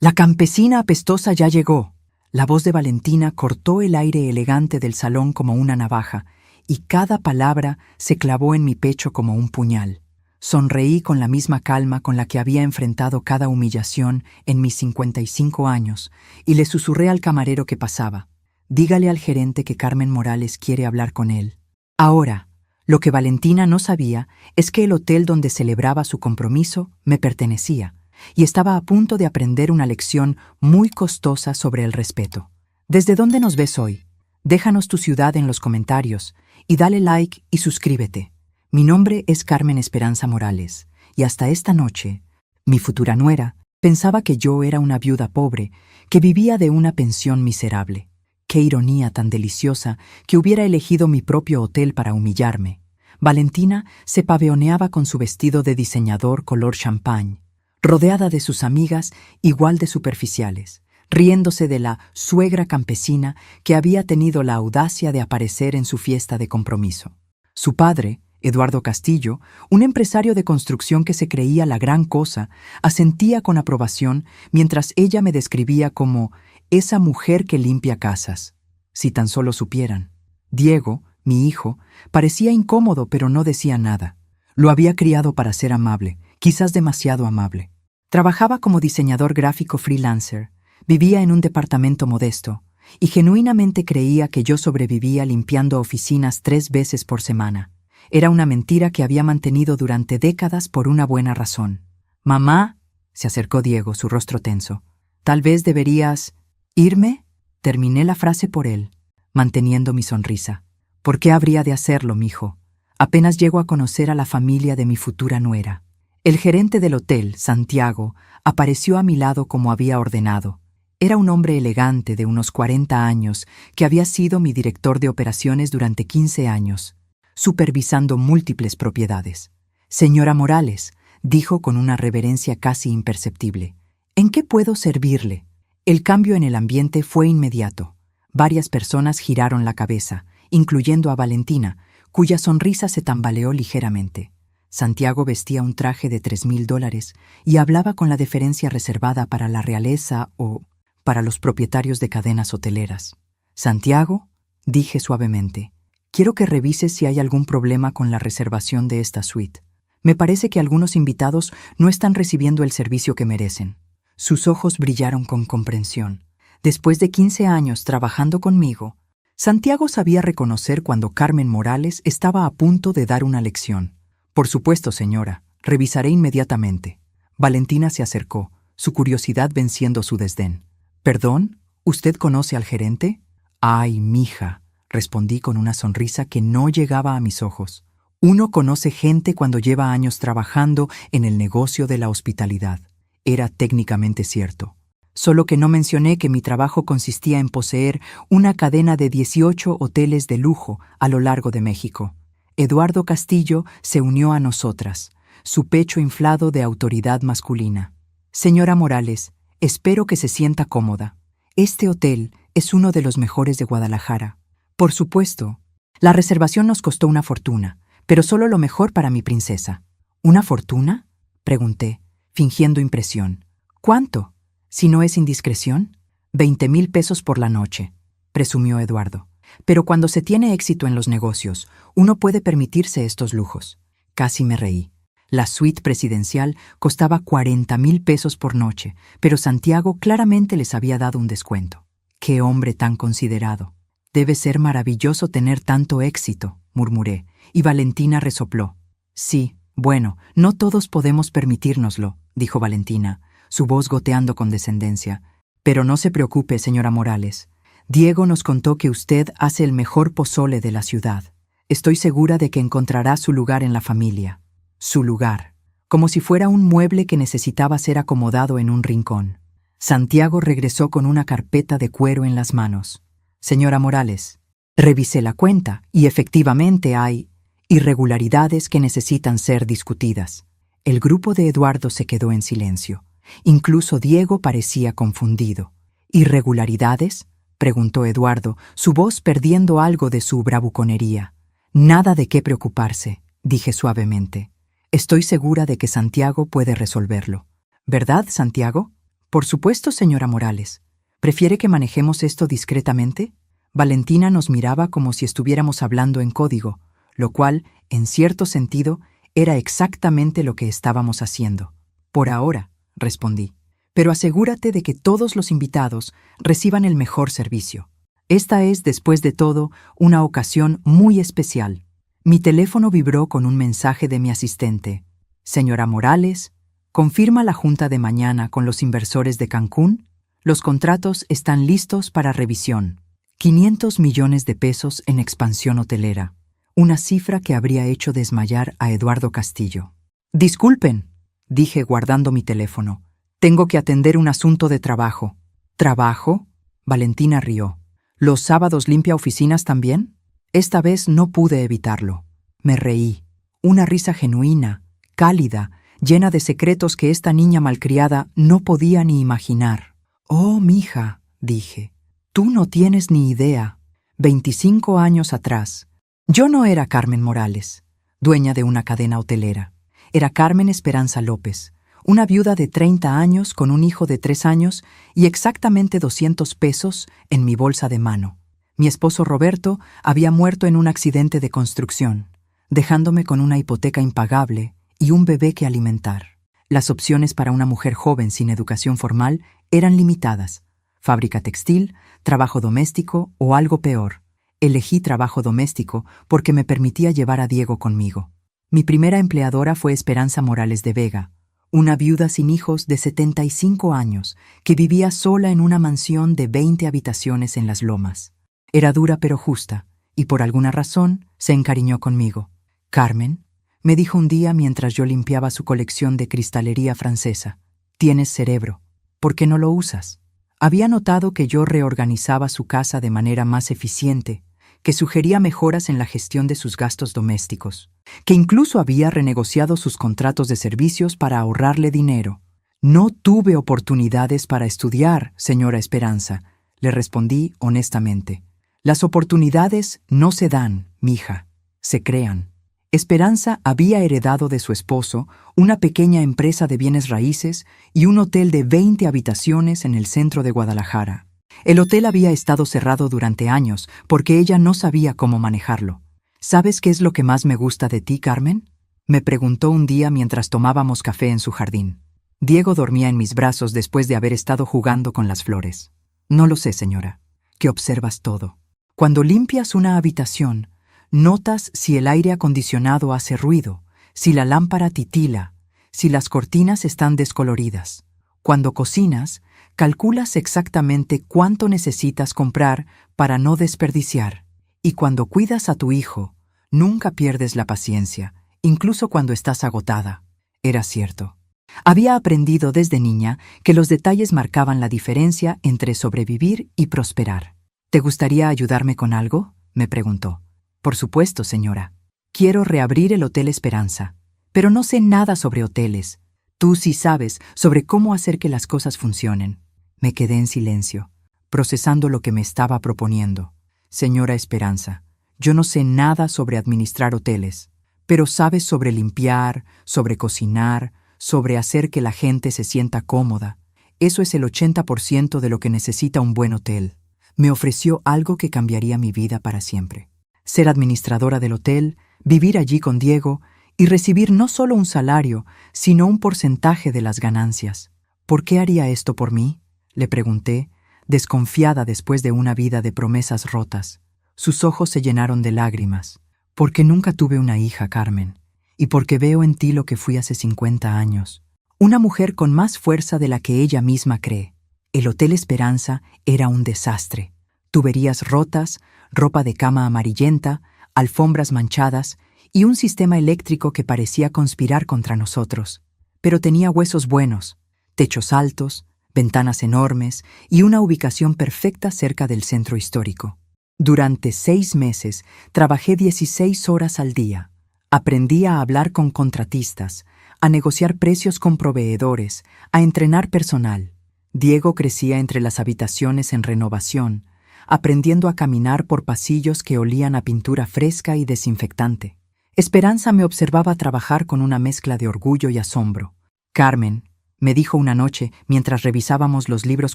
La campesina apestosa ya llegó. La voz de Valentina cortó el aire elegante del salón como una navaja, y cada palabra se clavó en mi pecho como un puñal. Sonreí con la misma calma con la que había enfrentado cada humillación en mis 55 años, y le susurré al camarero que pasaba: dígale al gerente que Carmen Morales quiere hablar con él. Ahora, lo que Valentina no sabía es que el hotel donde celebraba su compromiso me pertenecía, y estaba a punto de aprender una lección muy costosa sobre el respeto. ¿Desde dónde nos ves hoy? Déjanos tu ciudad en los comentarios, y dale like y suscríbete. Mi nombre es Carmen Esperanza Morales, y hasta esta noche, mi futura nuera pensaba que yo era una viuda pobre que vivía de una pensión miserable. Qué ironía tan deliciosa que hubiera elegido mi propio hotel para humillarme. Valentina se pavoneaba con su vestido de diseñador color champán, rodeada de sus amigas igual de superficiales, riéndose de la suegra campesina que había tenido la audacia de aparecer en su fiesta de compromiso. Su padre, Eduardo Castillo, un empresario de construcción que se creía la gran cosa, asentía con aprobación mientras ella me describía como esa mujer que limpia casas. Si tan solo supieran. Diego, mi hijo, parecía incómodo pero no decía nada. Lo había criado para ser amable, quizás demasiado amable. Trabajaba como diseñador gráfico freelancer, vivía en un departamento modesto y genuinamente creía que yo sobrevivía limpiando oficinas 3 veces por semana. Era una mentira que había mantenido durante décadas por una buena razón. «Mamá», se acercó Diego, su rostro tenso. «Tal vez deberías... ¿irme?». Terminé la frase por él, manteniendo mi sonrisa. «¿Por qué habría de hacerlo, mijo? Apenas llego a conocer a la familia de mi futura nuera». El gerente del hotel, Santiago, apareció a mi lado como había ordenado. Era un hombre elegante de unos 40 años que había sido mi director de operaciones durante 15 años, supervisando múltiples propiedades. «Señora Morales», dijo con una reverencia casi imperceptible, «¿en qué puedo servirle?». El cambio en el ambiente fue inmediato. Varias personas giraron la cabeza, incluyendo a Valentina, cuya sonrisa se tambaleó ligeramente. Santiago vestía un traje de $3,000 y hablaba con la deferencia reservada para la realeza o para los propietarios de cadenas hoteleras. «Santiago», dije suavemente, «quiero que revises si hay algún problema con la reservación de esta suite. Me parece que algunos invitados no están recibiendo el servicio que merecen». Sus ojos brillaron con comprensión. Después de 15 años trabajando conmigo, Santiago sabía reconocer cuando Carmen Morales estaba a punto de dar una lección. «Por supuesto, señora. Revisaré inmediatamente». Valentina se acercó, su curiosidad venciendo su desdén. «¿Perdón? ¿Usted conoce al gerente?». «Ay, mija», respondí con una sonrisa que no llegaba a mis ojos. «Uno conoce gente cuando lleva años trabajando en el negocio de la hospitalidad». Era técnicamente cierto. Solo que no mencioné que mi trabajo consistía en poseer una cadena de 18 hoteles de lujo a lo largo de México. Eduardo Castillo se unió a nosotras, su pecho inflado de autoridad masculina. «Señora Morales, espero que se sienta cómoda. Este hotel es uno de los mejores de Guadalajara. Por supuesto, la reservación nos costó una fortuna, pero solo lo mejor para mi princesa». «¿Una fortuna?», pregunté, fingiendo impresión. «¿Cuánto? Si no es indiscreción». $20,000 por la noche», presumió Eduardo. «Pero cuando se tiene éxito en los negocios, uno puede permitirse estos lujos». Casi me reí. La suite presidencial costaba $40,000 por noche, pero Santiago claramente les había dado un descuento. «Qué hombre tan considerado. Debe ser maravilloso tener tanto éxito», murmuré, y Valentina resopló. «Sí, bueno, no todos podemos permitírnoslo», dijo Valentina, su voz goteando con descendencia. «Pero no se preocupe, señora Morales. Diego nos contó que usted hace el mejor pozole de la ciudad. Estoy segura de que encontrará su lugar en la familia». Su lugar, como si fuera un mueble que necesitaba ser acomodado en un rincón. Santiago regresó con una carpeta de cuero en las manos. «Señora Morales, revisé la cuenta y efectivamente hay irregularidades que necesitan ser discutidas». El grupo de Eduardo se quedó en silencio. Incluso Diego parecía confundido. «¿Irregularidades?», preguntó Eduardo, su voz perdiendo algo de su bravuconería. «Nada de qué preocuparse», dije suavemente. «Estoy segura de que Santiago puede resolverlo». «¿Verdad, Santiago?». Por supuesto, señora Morales. ¿Prefiere que manejemos esto discretamente? Valentina nos miraba como si estuviéramos hablando en código, lo cual, en cierto sentido, era exactamente lo que estábamos haciendo. Por ahora, respondí. Pero asegúrate de que todos los invitados reciban el mejor servicio. Esta es, después de todo, una ocasión muy especial. Mi teléfono vibró con un mensaje de mi asistente. Señora Morales, ¿confirma la junta de mañana con los inversores de Cancún? Los contratos están listos para revisión. 500 millones de pesos en expansión hotelera. Una cifra que habría hecho desmayar a Eduardo Castillo. Disculpen, dije guardando mi teléfono. Tengo que atender un asunto de trabajo. ¿Trabajo? Valentina rió. ¿Los sábados limpia oficinas también? Esta vez no pude evitarlo. Me reí. Una risa genuina, cálida, llena de secretos que esta niña malcriada no podía ni imaginar. Oh, mija, dije, tú no tienes ni idea. 25 años atrás, yo no era Carmen Morales, dueña de una cadena hotelera. Era Carmen Esperanza López, una viuda de 30 años con un hijo de 3 años y exactamente 200 pesos en mi bolsa de mano. Mi esposo Roberto había muerto en un accidente de construcción, dejándome con una hipoteca impagable y un bebé que alimentar. Las opciones para una mujer joven sin educación formal eran limitadas. Fábrica textil, trabajo doméstico o algo peor. Elegí trabajo doméstico porque me permitía llevar a Diego conmigo. Mi primera empleadora fue Esperanza Morales de Vega, una viuda sin hijos de 75 años que vivía sola en una mansión de 20 habitaciones en Las Lomas. Era dura pero justa, y por alguna razón se encariñó conmigo. Carmen, me dijo un día mientras yo limpiaba su colección de cristalería francesa, tienes cerebro, ¿por qué no lo usas? Había notado que yo reorganizaba su casa de manera más eficiente, que sugería mejoras en la gestión de sus gastos domésticos, que incluso había renegociado sus contratos de servicios para ahorrarle dinero. No tuve oportunidades para estudiar, señora Esperanza, le respondí honestamente. Las oportunidades no se dan, mija, se crean. Esperanza había heredado de su esposo una pequeña empresa de bienes raíces y un hotel de 20 habitaciones en el centro de Guadalajara. El hotel había estado cerrado durante años porque ella no sabía cómo manejarlo. ¿Sabes qué es lo que más me gusta de ti, Carmen? Me preguntó un día mientras tomábamos café en su jardín. Diego dormía en mis brazos después de haber estado jugando con las flores. No lo sé, señora, que observas todo. Cuando limpias una habitación, notas si el aire acondicionado hace ruido, si la lámpara titila, si las cortinas están descoloridas. Cuando cocinas, calculas exactamente cuánto necesitas comprar para no desperdiciar. Y cuando cuidas a tu hijo, nunca pierdes la paciencia, incluso cuando estás agotada. Era cierto. Había aprendido desde niña que los detalles marcaban la diferencia entre sobrevivir y prosperar. ¿Te gustaría ayudarme con algo?, me preguntó. Por supuesto, señora. Quiero reabrir el Hotel Esperanza, pero no sé nada sobre hoteles. Tú sí sabes sobre cómo hacer que las cosas funcionen. Me quedé en silencio, procesando lo que me estaba proponiendo. Señora Esperanza, yo no sé nada sobre administrar hoteles, pero sabes sobre limpiar, sobre cocinar, sobre hacer que la gente se sienta cómoda. Eso es el 80% de lo que necesita un buen hotel. Me ofreció algo que cambiaría mi vida para siempre. Ser administradora del hotel, vivir allí con Diego y recibir no solo un salario, sino un porcentaje de las ganancias. ¿Por qué haría esto por mí?, le pregunté, desconfiada después de una vida de promesas rotas. Sus ojos se llenaron de lágrimas. Porque nunca tuve una hija, Carmen, y porque veo en ti lo que fui hace 50 años. Una mujer con más fuerza de la que ella misma cree. El Hotel Esperanza era un desastre. Tuberías rotas, ropa de cama amarillenta, alfombras manchadas y un sistema eléctrico que parecía conspirar contra nosotros. Pero tenía huesos buenos, techos altos, ventanas enormes y una ubicación perfecta cerca del centro histórico. Durante 6 meses trabajé 16 horas al día. Aprendí a hablar con contratistas, a negociar precios con proveedores, a entrenar personal. Diego crecía entre las habitaciones en renovación, aprendiendo a caminar por pasillos que olían a pintura fresca y desinfectante. Esperanza me observaba trabajar con una mezcla de orgullo y asombro. Carmen, me dijo una noche mientras revisábamos los libros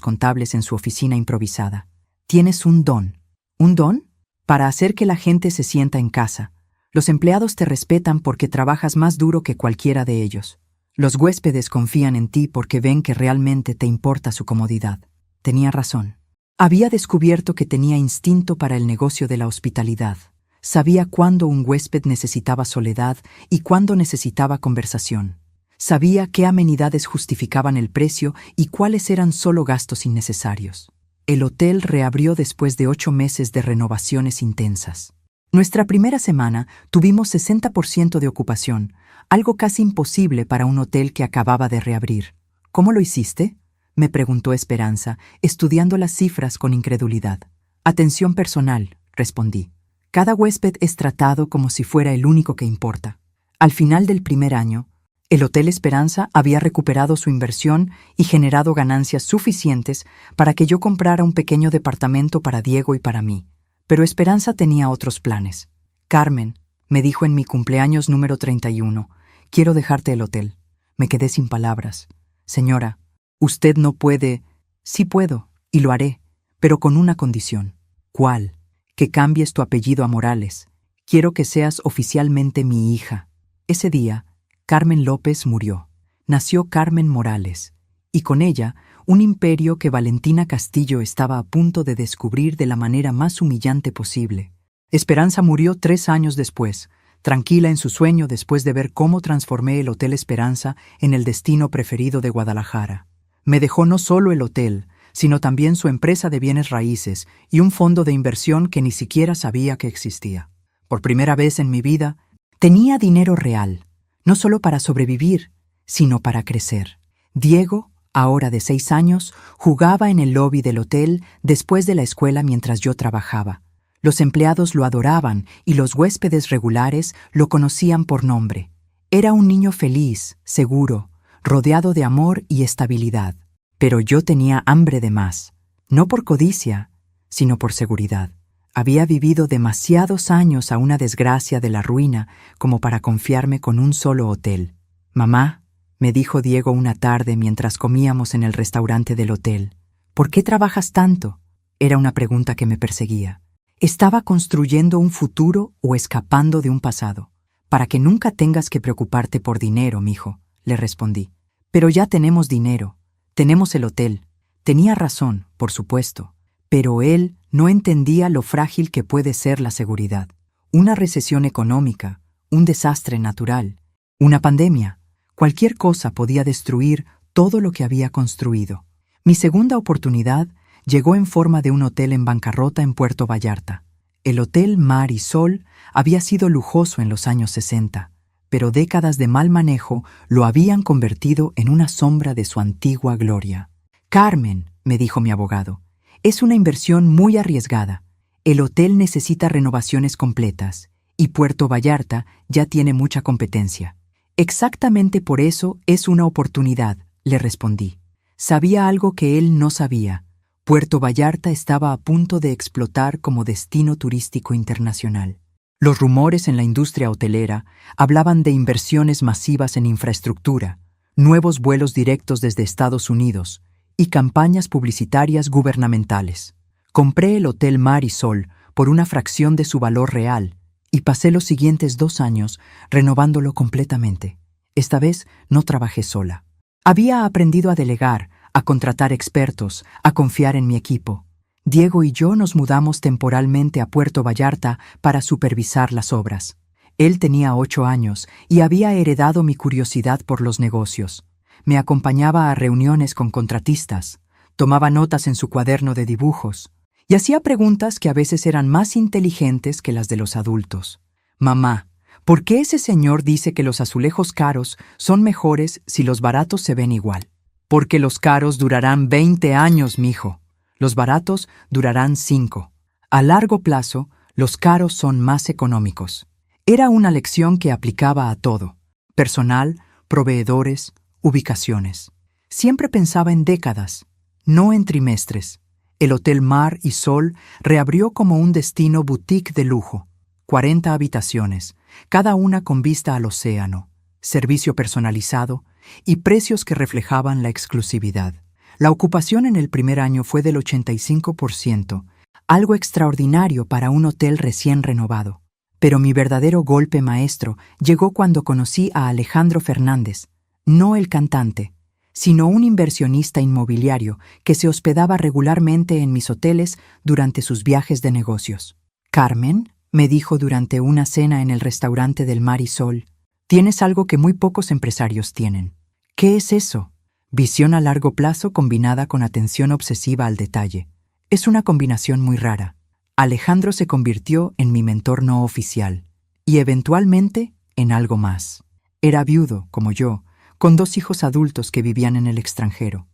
contables en su oficina improvisada. Tienes un don. ¿Un don? Para hacer que la gente se sienta en casa. Los empleados te respetan porque trabajas más duro que cualquiera de ellos. Los huéspedes confían en ti porque ven que realmente te importa su comodidad. Tenía razón. Había descubierto que tenía instinto para el negocio de la hospitalidad. Sabía cuándo un huésped necesitaba soledad y cuándo necesitaba conversación. Sabía qué amenidades justificaban el precio y cuáles eran solo gastos innecesarios. El hotel reabrió después de 8 meses de renovaciones intensas. Nuestra primera semana tuvimos 60% de ocupación, algo casi imposible para un hotel que acababa de reabrir. ¿Cómo lo hiciste?, me preguntó Esperanza, estudiando las cifras con incredulidad. Atención personal, respondí. Cada huésped es tratado como si fuera el único que importa. Al final del primer año, el Hotel Esperanza había recuperado su inversión y generado ganancias suficientes para que yo comprara un pequeño departamento para Diego y para mí. Pero Esperanza tenía otros planes. Carmen, me dijo en mi cumpleaños número 31, quiero dejarte el hotel. Me quedé sin palabras. Señora, usted no puede. Sí puedo, y lo haré, pero con una condición. ¿Cuál? Que cambies tu apellido a Morales. Quiero que seas oficialmente mi hija. Ese día, Carmen López murió. Nació Carmen Morales, y con ella, un imperio que Valentina Castillo estaba a punto de descubrir de la manera más humillante posible. Esperanza murió 3 años después, tranquila en su sueño después de ver cómo transformé el Hotel Esperanza en el destino preferido de Guadalajara. Me dejó no solo el hotel, sino también su empresa de bienes raíces y un fondo de inversión que ni siquiera sabía que existía. Por primera vez en mi vida, tenía dinero real, no solo para sobrevivir, sino para crecer. Diego, ahora de 6 años, jugaba en el lobby del hotel después de la escuela mientras yo trabajaba. Los empleados lo adoraban y los huéspedes regulares lo conocían por nombre. Era un niño feliz, seguro, rodeado de amor y estabilidad. Pero yo tenía hambre de más, no por codicia, sino por seguridad. Había vivido demasiados años a una desgracia de la ruina como para confiarme con un solo hotel. Mamá, me dijo Diego una tarde mientras comíamos en el restaurante del hotel, ¿por qué trabajas tanto? Era una pregunta que me perseguía. ¿Estaba construyendo un futuro o escapando de un pasado? Para que nunca tengas que preocuparte por dinero, mijo, le respondí. Pero ya tenemos dinero. Tenemos el hotel. Tenía razón, por supuesto, pero él no entendía lo frágil que puede ser la seguridad. Una recesión económica, un desastre natural, una pandemia, cualquier cosa podía destruir todo lo que había construido. Mi segunda oportunidad llegó en forma de un hotel en bancarrota en Puerto Vallarta. El Hotel Mar y Sol había sido lujoso en los años 60, pero décadas de mal manejo lo habían convertido en una sombra de su antigua gloria. Carmen, me dijo mi abogado, es una inversión muy arriesgada. El hotel necesita renovaciones completas y Puerto Vallarta ya tiene mucha competencia. Exactamente por eso es una oportunidad, le respondí. Sabía algo que él no sabía. Puerto Vallarta estaba a punto de explotar como destino turístico internacional. Los rumores en la industria hotelera hablaban de inversiones masivas en infraestructura, nuevos vuelos directos desde Estados Unidos y campañas publicitarias gubernamentales. Compré el Hotel Mar y Sol por una fracción de su valor real y pasé los siguientes 2 años renovándolo completamente. Esta vez no trabajé sola. Había aprendido a delegar, a contratar expertos, a confiar en mi equipo. Diego y yo nos mudamos temporalmente a Puerto Vallarta para supervisar las obras. Él tenía 8 años y había heredado mi curiosidad por los negocios. Me acompañaba a reuniones con contratistas, tomaba notas en su cuaderno de dibujos y hacía preguntas que a veces eran más inteligentes que las de los adultos. Mamá, ¿por qué ese señor dice que los azulejos caros son mejores si los baratos se ven igual? Porque los caros durarán 20 años, mijo. Los baratos durarán 5. A largo plazo, los caros son más económicos. Era una lección que aplicaba a todo: personal, proveedores, ubicaciones. Siempre pensaba en décadas, no en trimestres. El Hotel Mar y Sol reabrió como un destino boutique de lujo. 40 habitaciones, cada una con vista al océano, servicio personalizado y precios que reflejaban la exclusividad. La ocupación en el primer año fue del 85%, algo extraordinario para un hotel recién renovado. Pero mi verdadero golpe maestro llegó cuando conocí a Alejandro Fernández, no el cantante, sino un inversionista inmobiliario que se hospedaba regularmente en mis hoteles durante sus viajes de negocios. «Carmen», me dijo durante una cena en el restaurante del Mar y Sol, «tienes algo que muy pocos empresarios tienen». «¿Qué es eso?» «Visión a largo plazo combinada con atención obsesiva al detalle. Es una combinación muy rara». Alejandro se convirtió en mi mentor no oficial y eventualmente en algo más. Era viudo, como yo, con 2 hijos adultos que vivían en el extranjero.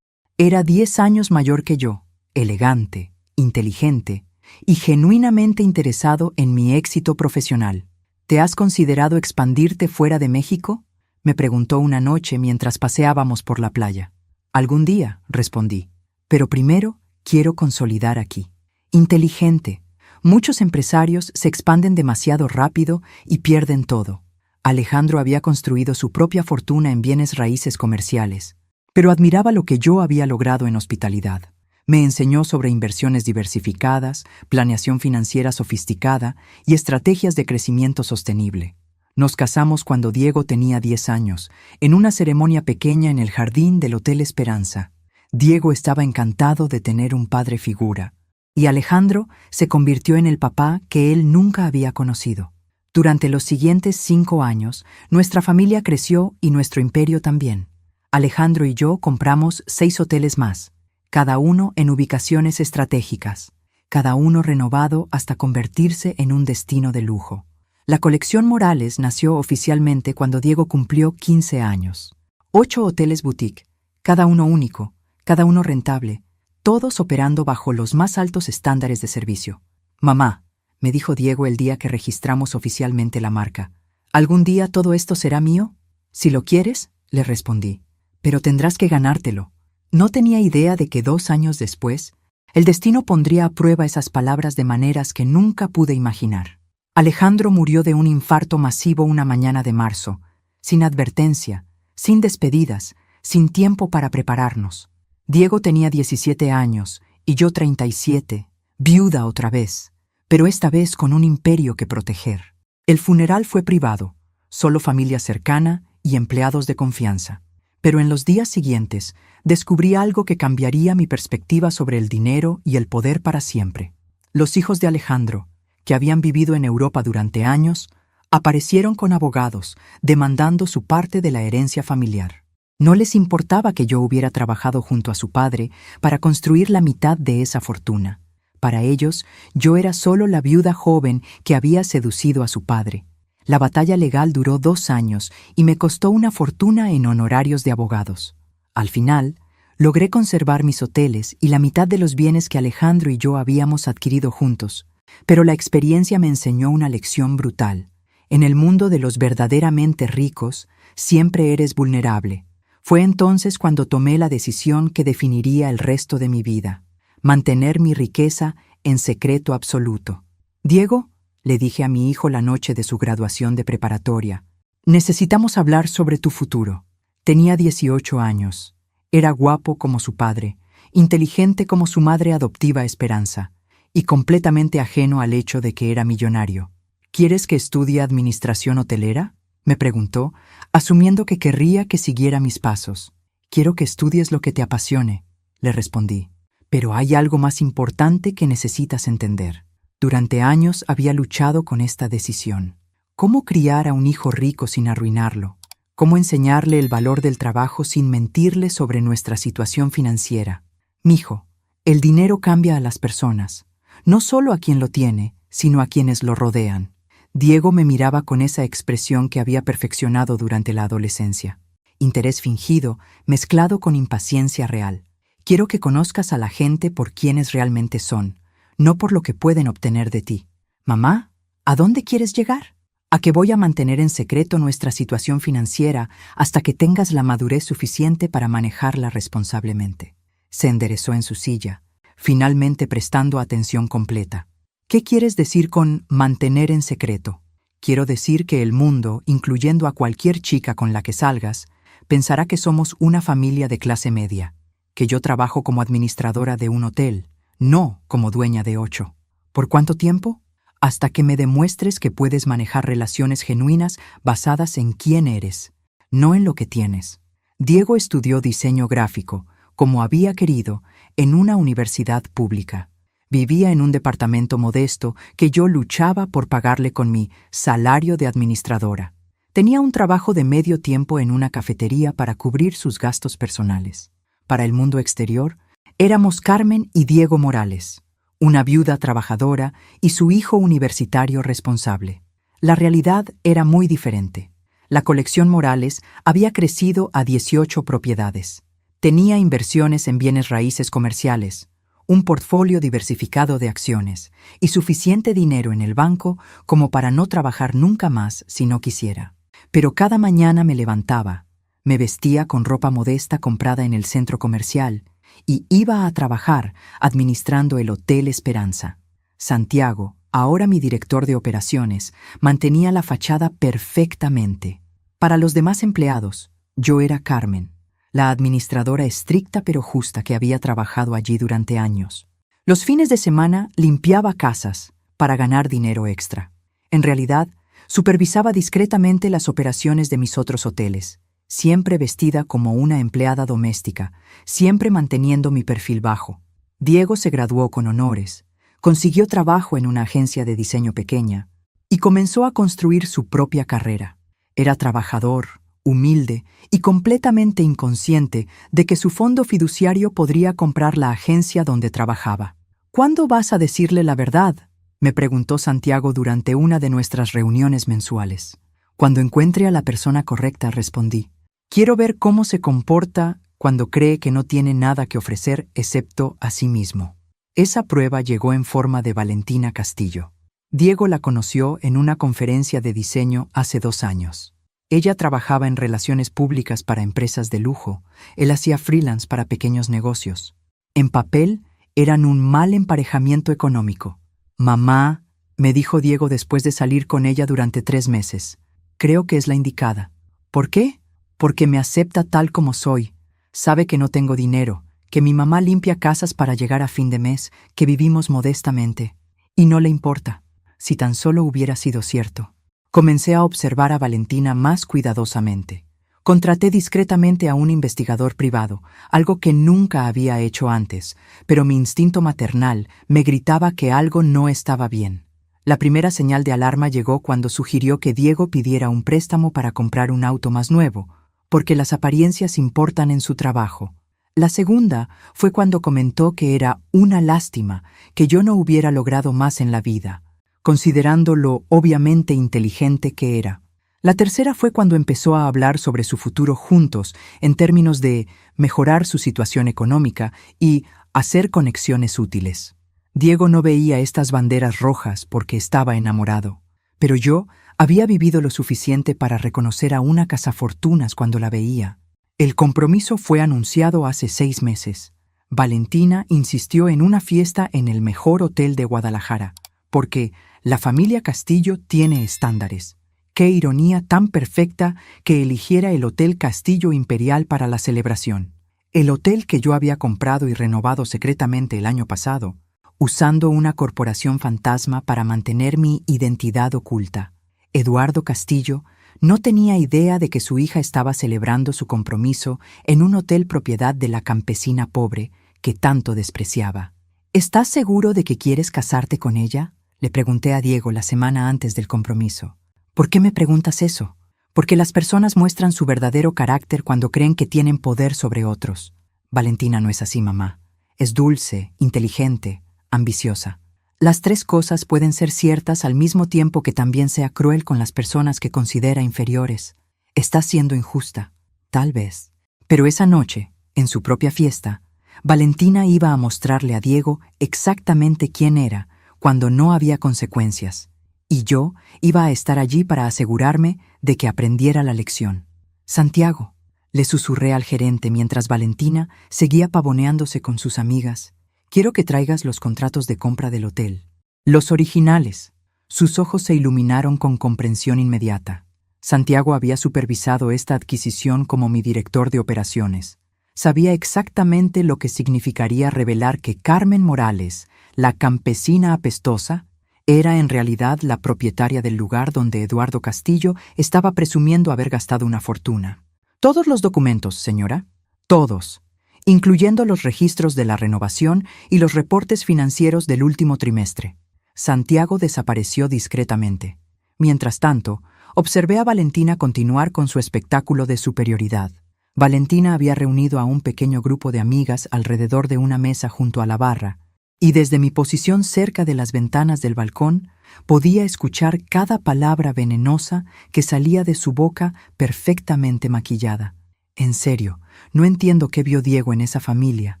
Era 10 años mayor que yo, elegante, inteligente y genuinamente interesado en mi éxito profesional. ¿Te has considerado expandirte fuera de México?, me preguntó una noche mientras paseábamos por la playa. «Algún día», respondí, «pero primero quiero consolidar aquí». Inteligente. Muchos empresarios se expanden demasiado rápido y pierden todo. Alejandro había construido su propia fortuna en bienes raíces comerciales, pero admiraba lo que yo había logrado en hospitalidad. Me enseñó sobre inversiones diversificadas, planeación financiera sofisticada y estrategias de crecimiento sostenible. Nos casamos cuando Diego tenía 10 años, en una ceremonia pequeña en el jardín del Hotel Esperanza. Diego estaba encantado de tener un padre figura, y Alejandro se convirtió en el papá que él nunca había conocido. Durante los siguientes 5 años, nuestra familia creció y nuestro imperio también. Alejandro y yo compramos 6 hoteles más, cada uno en ubicaciones estratégicas, cada uno renovado hasta convertirse en un destino de lujo. La colección Morales nació oficialmente cuando Diego cumplió 15 años. 8 hoteles boutique, cada uno único, cada uno rentable, todos operando bajo los más altos estándares de servicio. «Mamá», me dijo Diego el día que registramos oficialmente la marca, «¿algún día todo esto será mío?» «Si lo quieres», le respondí, «pero tendrás que ganártelo». No tenía idea de que 2 años después, el destino pondría a prueba esas palabras de maneras que nunca pude imaginar. Alejandro murió de un infarto masivo una mañana de marzo, sin advertencia, sin despedidas, sin tiempo para prepararnos. Diego tenía 17 años y yo 37, viuda otra vez, pero esta vez con un imperio que proteger. El funeral fue privado, solo familia cercana y empleados de confianza. Pero en los días siguientes descubrí algo que cambiaría mi perspectiva sobre el dinero y el poder para siempre. Los hijos de Alejandro, que habían vivido en Europa durante años, aparecieron con abogados demandando su parte de la herencia familiar. No les importaba que yo hubiera trabajado junto a su padre para construir la mitad de esa fortuna. Para ellos, yo era solo la viuda joven que había seducido a su padre. La batalla legal duró 2 años y me costó una fortuna en honorarios de abogados. Al final, logré conservar mis hoteles y la mitad de los bienes que Alejandro y yo habíamos adquirido juntos. Pero la experiencia me enseñó una lección brutal. En el mundo de los verdaderamente ricos, siempre eres vulnerable. Fue entonces cuando tomé la decisión que definiría el resto de mi vida: mantener mi riqueza en secreto absoluto. «Diego», le dije a mi hijo la noche de su graduación de preparatoria, «necesitamos hablar sobre tu futuro». Tenía 18 años. Era guapo como su padre, inteligente como su madre adoptiva Esperanza, y completamente ajeno al hecho de que era millonario. «¿Quieres que estudie administración hotelera?», me preguntó, asumiendo que querría que siguiera mis pasos. «Quiero que estudies lo que te apasione», le respondí. «Pero hay algo más importante que necesitas entender». Durante años había luchado con esta decisión. ¿Cómo criar a un hijo rico sin arruinarlo? ¿Cómo enseñarle el valor del trabajo sin mentirle sobre nuestra situación financiera? «Mijo, el dinero cambia a las personas, no solo a quien lo tiene, sino a quienes lo rodean». Diego me miraba con esa expresión que había perfeccionado durante la adolescencia. Interés fingido, mezclado con impaciencia real. «Quiero que conozcas a la gente por quienes realmente son, no por lo que pueden obtener de ti». «Mamá, ¿a dónde quieres llegar?». «A que voy a mantener en secreto nuestra situación financiera hasta que tengas la madurez suficiente para manejarla responsablemente». Se enderezó en su silla, finalmente prestando atención completa. «¿Qué quieres decir con mantener en secreto?». «Quiero decir que el mundo, incluyendo a cualquier chica con la que salgas, pensará que somos una familia de clase media, que yo trabajo como administradora de un hotel, no como dueña de 8. ¿Por cuánto tiempo? Hasta que me demuestres que puedes manejar relaciones genuinas basadas en quién eres, no en lo que tienes. Diego estudió diseño gráfico, como había querido, en una universidad pública. Vivía en un departamento modesto que yo luchaba por pagarle con mi salario de administradora. Tenía un trabajo de medio tiempo en una cafetería para cubrir sus gastos personales. Para el mundo exterior, éramos Carmen y Diego Morales, una viuda trabajadora y su hijo universitario responsable. La realidad era muy diferente. La colección Morales había crecido a 18 propiedades. Tenía inversiones en bienes raíces comerciales, un portfolio diversificado de acciones y suficiente dinero en el banco como para no trabajar nunca más si no quisiera. Pero cada mañana me levantaba, me vestía con ropa modesta comprada en el centro comercial y iba a trabajar administrando el Hotel Esperanza. Santiago, ahora mi director de operaciones, mantenía la fachada perfectamente. Para los demás empleados, yo era Carmen, la administradora estricta pero justa que había trabajado allí durante años. Los fines de semana limpiaba casas para ganar dinero extra. En realidad, supervisaba discretamente las operaciones de mis otros hoteles, siempre vestida como una empleada doméstica, siempre manteniendo mi perfil bajo. Diego se graduó con honores, consiguió trabajo en una agencia de diseño pequeña y comenzó a construir su propia carrera. Era trabajador, humilde y completamente inconsciente de que su fondo fiduciario podría comprar la agencia donde trabajaba. ¿Cuándo vas a decirle la verdad?, me preguntó Santiago durante una de nuestras reuniones mensuales. Cuando encuentre a la persona correcta, respondí. Quiero ver cómo se comporta cuando cree que no tiene nada que ofrecer excepto a sí mismo. Esa prueba llegó en forma de Valentina Castillo. Diego la conoció en una conferencia de diseño hace 2 años. Ella trabajaba en relaciones públicas para empresas de lujo. Él hacía freelance para pequeños negocios. En papel, eran un mal emparejamiento económico. Mamá, me dijo Diego después de salir con ella durante 3 meses. Creo que es la indicada. ¿Por qué? Porque me acepta tal como soy. Sabe que no tengo dinero, que mi mamá limpia casas para llegar a fin de mes, que vivimos modestamente. Y no le importa, si tan solo hubiera sido cierto. Comencé a observar a Valentina más cuidadosamente. Contraté discretamente a un investigador privado, algo que nunca había hecho antes, pero mi instinto maternal me gritaba que algo no estaba bien. La primera señal de alarma llegó cuando sugirió que Diego pidiera un préstamo para comprar un auto más nuevo, porque las apariencias importan en su trabajo. La segunda fue cuando comentó que era una lástima que yo no hubiera logrado más en la vida, considerando lo obviamente inteligente que era. La tercera fue cuando empezó a hablar sobre su futuro juntos en términos de mejorar su situación económica y hacer conexiones útiles. Diego no veía estas banderas rojas porque estaba enamorado, pero yo había vivido lo suficiente para reconocer a una cazafortunas cuando la veía. El compromiso fue anunciado hace 6 meses. Valentina insistió en una fiesta en el mejor hotel de Guadalajara, porque la familia Castillo tiene estándares. Qué ironía tan perfecta que eligiera el Hotel Castillo Imperial para la celebración. El hotel que yo había comprado y renovado secretamente el año pasado, usando una corporación fantasma para mantener mi identidad oculta. Eduardo Castillo no tenía idea de que su hija estaba celebrando su compromiso en un hotel propiedad de la campesina pobre que tanto despreciaba. ¿Estás seguro de que quieres casarte con ella?, le pregunté a Diego la semana antes del compromiso. ¿Por qué me preguntas eso? Porque las personas muestran su verdadero carácter cuando creen que tienen poder sobre otros. Valentina no es así, mamá. Es dulce, inteligente, ambiciosa. Las 3 cosas pueden ser ciertas al mismo tiempo que también sea cruel con las personas que considera inferiores. Está siendo injusta, tal vez. Pero esa noche, en su propia fiesta, Valentina iba a mostrarle a Diego exactamente quién era cuando no había consecuencias. Y yo iba a estar allí para asegurarme de que aprendiera la lección. Santiago, le susurré al gerente mientras Valentina seguía pavoneándose con sus amigas. Quiero que traigas los contratos de compra del hotel. Los originales. Sus ojos se iluminaron con comprensión inmediata. Santiago había supervisado esta adquisición como mi director de operaciones. Sabía exactamente lo que significaría revelar que Carmen Morales, la campesina apestosa, era en realidad la propietaria del lugar donde Eduardo Castillo estaba presumiendo haber gastado una fortuna. Todos los documentos, señora, todos, incluyendo los registros de la renovación y los reportes financieros del último trimestre. Santiago desapareció discretamente. Mientras tanto, observé a Valentina continuar con su espectáculo de superioridad. Valentina había reunido a un pequeño grupo de amigas alrededor de una mesa junto a la barra, y desde mi posición cerca de las ventanas del balcón podía escuchar cada palabra venenosa que salía de su boca perfectamente maquillada. En serio, no entiendo qué vio Diego en esa familia.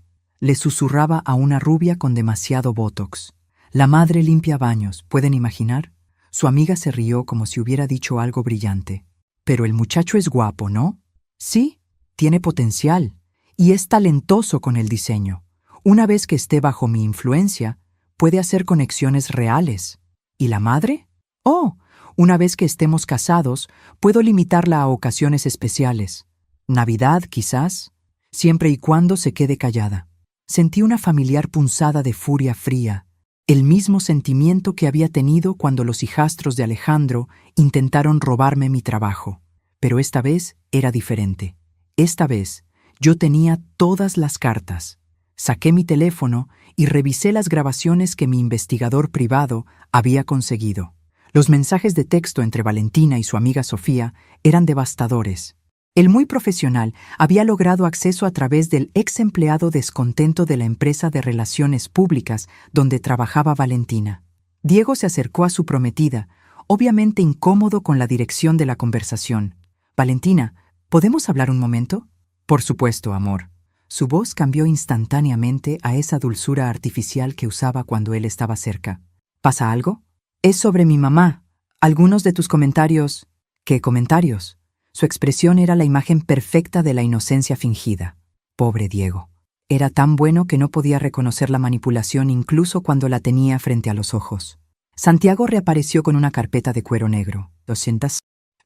Le susurraba a una rubia con demasiado botox. La madre limpia baños, ¿pueden imaginar? Su amiga se rió como si hubiera dicho algo brillante. Pero el muchacho es guapo, ¿no? Sí, tiene potencial y es talentoso con el diseño. Una vez que esté bajo mi influencia, puede hacer conexiones reales. ¿Y la madre? Oh, una vez que estemos casados, puedo limitarla a ocasiones especiales. Navidad, quizás, siempre y cuando se quede callada. Sentí una familiar punzada de furia fría, el mismo sentimiento que había tenido cuando los hijastros de Alejandro intentaron robarme mi trabajo. Pero esta vez era diferente. Esta vez yo tenía todas las cartas. Saqué mi teléfono y revisé las grabaciones que mi investigador privado había conseguido. Los mensajes de texto entre Valentina y su amiga Sofía eran devastadores. El muy profesional había logrado acceso a través del ex empleado descontento de la empresa de relaciones públicas donde trabajaba Valentina. Diego se acercó a su prometida, obviamente incómodo con la dirección de la conversación. «Valentina, ¿podemos hablar un momento?» «Por supuesto, amor». Su voz cambió instantáneamente a esa dulzura artificial que usaba cuando él estaba cerca. ¿Pasa algo? Es sobre mi mamá. Algunos de tus comentarios... ¿Qué comentarios? Su expresión era la imagen perfecta de la inocencia fingida. Pobre Diego. Era tan bueno que no podía reconocer la manipulación incluso cuando la tenía frente a los ojos. Santiago reapareció con una carpeta de cuero negro.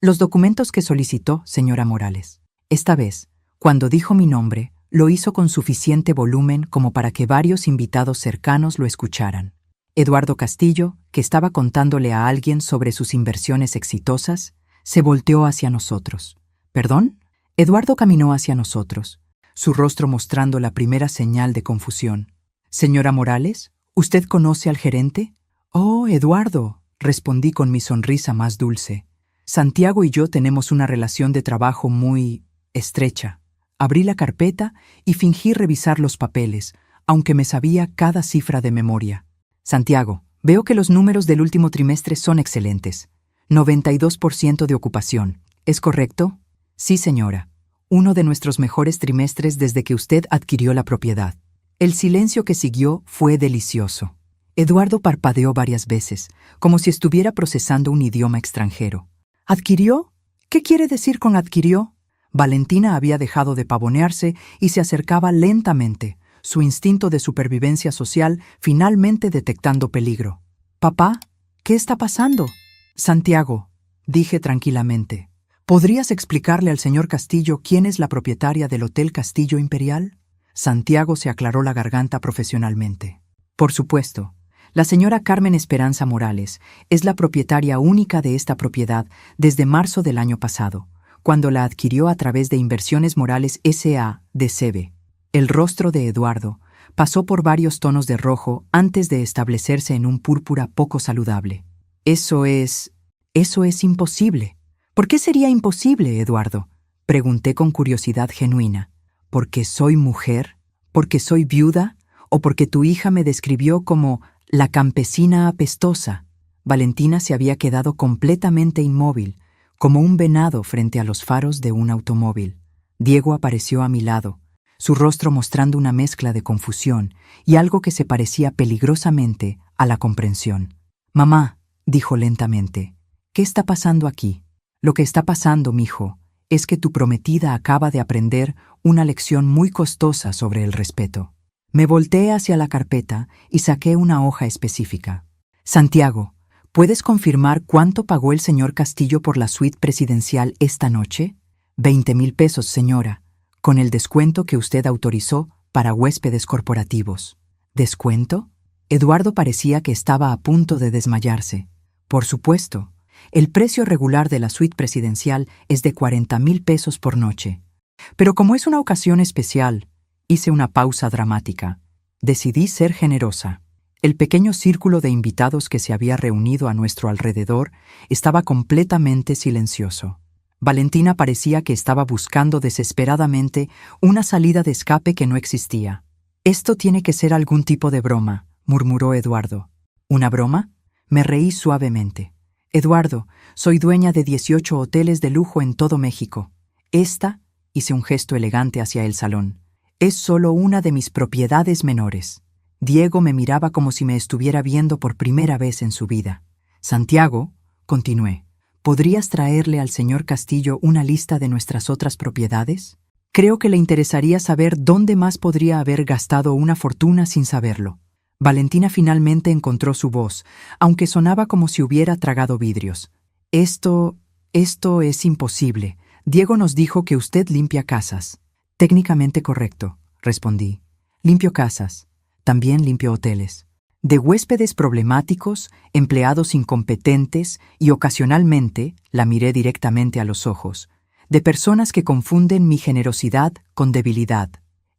Los documentos que solicitó, señora Morales. Esta vez, cuando dijo mi nombre, lo hizo con suficiente volumen como para que varios invitados cercanos lo escucharan. Eduardo Castillo, que estaba contándole a alguien sobre sus inversiones exitosas, se volteó hacia nosotros. ¿Perdón? Eduardo caminó hacia nosotros, su rostro mostrando la primera señal de confusión. «Señora Morales, ¿usted conoce al gerente?» «Oh, Eduardo», respondí con mi sonrisa más dulce. «Santiago y yo tenemos una relación de trabajo muy estrecha». Abrí la carpeta y fingí revisar los papeles, aunque me sabía cada cifra de memoria. «Santiago, veo que los números del último trimestre son excelentes. 92% de ocupación. ¿Es correcto?» «Sí, señora. Uno de nuestros mejores trimestres desde que usted adquirió la propiedad». El silencio que siguió fue delicioso. Eduardo parpadeó varias veces, como si estuviera procesando un idioma extranjero. «¿Adquirió? ¿Qué quiere decir con adquirió?» Valentina había dejado de pavonearse y se acercaba lentamente, su instinto de supervivencia social finalmente detectando peligro. «Papá, ¿qué está pasando?» «Santiago», dije tranquilamente, ¿podrías explicarle al señor Castillo quién es la propietaria del Hotel Castillo Imperial? Santiago se aclaró la garganta profesionalmente. Por supuesto, la señora Carmen Esperanza Morales es la propietaria única de esta propiedad desde marzo del año pasado, cuando la adquirió a través de Inversiones Morales S.A. de CB. El rostro de Eduardo pasó por varios tonos de rojo antes de establecerse en un púrpura poco saludable. Eso es imposible. ¿Por qué sería imposible, Eduardo? Pregunté con curiosidad genuina. ¿Porque soy mujer? ¿Porque soy viuda? ¿O porque tu hija me describió como la campesina apestosa? Valentina se había quedado completamente inmóvil, como un venado frente a los faros de un automóvil. Diego apareció a mi lado, su rostro mostrando una mezcla de confusión y algo que se parecía peligrosamente a la comprensión. «Mamá», dijo lentamente, «¿qué está pasando aquí?» «Lo que está pasando, mijo, es que tu prometida acaba de aprender una lección muy costosa sobre el respeto». Me volteé hacia la carpeta y saqué una hoja específica. «Santiago, ¿Puedes confirmar cuánto pagó el señor Castillo por la suite presidencial esta noche? 20,000 pesos, señora, con el descuento que usted autorizó para huéspedes corporativos. ¿Descuento? Eduardo parecía que estaba a punto de desmayarse. Por supuesto, el precio regular de la suite presidencial es de 40,000 pesos por noche. Pero como es una ocasión especial, hice una pausa dramática. Decidí ser generosa. El pequeño círculo de invitados que se había reunido a nuestro alrededor estaba completamente silencioso. Valentina parecía que estaba buscando desesperadamente una salida de escape que no existía. «Esto tiene que ser algún tipo de broma», murmuró Eduardo. «¿Una broma?». Me reí suavemente. «Eduardo, soy dueña de 18 hoteles de lujo en todo México. Esta», hice un gesto elegante hacia el salón, «es solo una de mis propiedades menores». Diego me miraba como si me estuviera viendo por primera vez en su vida. «Santiago», continué, «¿podrías traerle al señor Castillo una lista de nuestras otras propiedades? Creo que le interesaría saber dónde más podría haber gastado una fortuna sin saberlo». Valentina finalmente encontró su voz, aunque sonaba como si hubiera tragado vidrios. Esto es imposible. Diego nos dijo que usted limpia casas». «Técnicamente correcto», respondí. «Limpio casas. También limpio hoteles. De huéspedes problemáticos, empleados incompetentes y ocasionalmente, la miré directamente a los ojos, de personas que confunden mi generosidad con debilidad».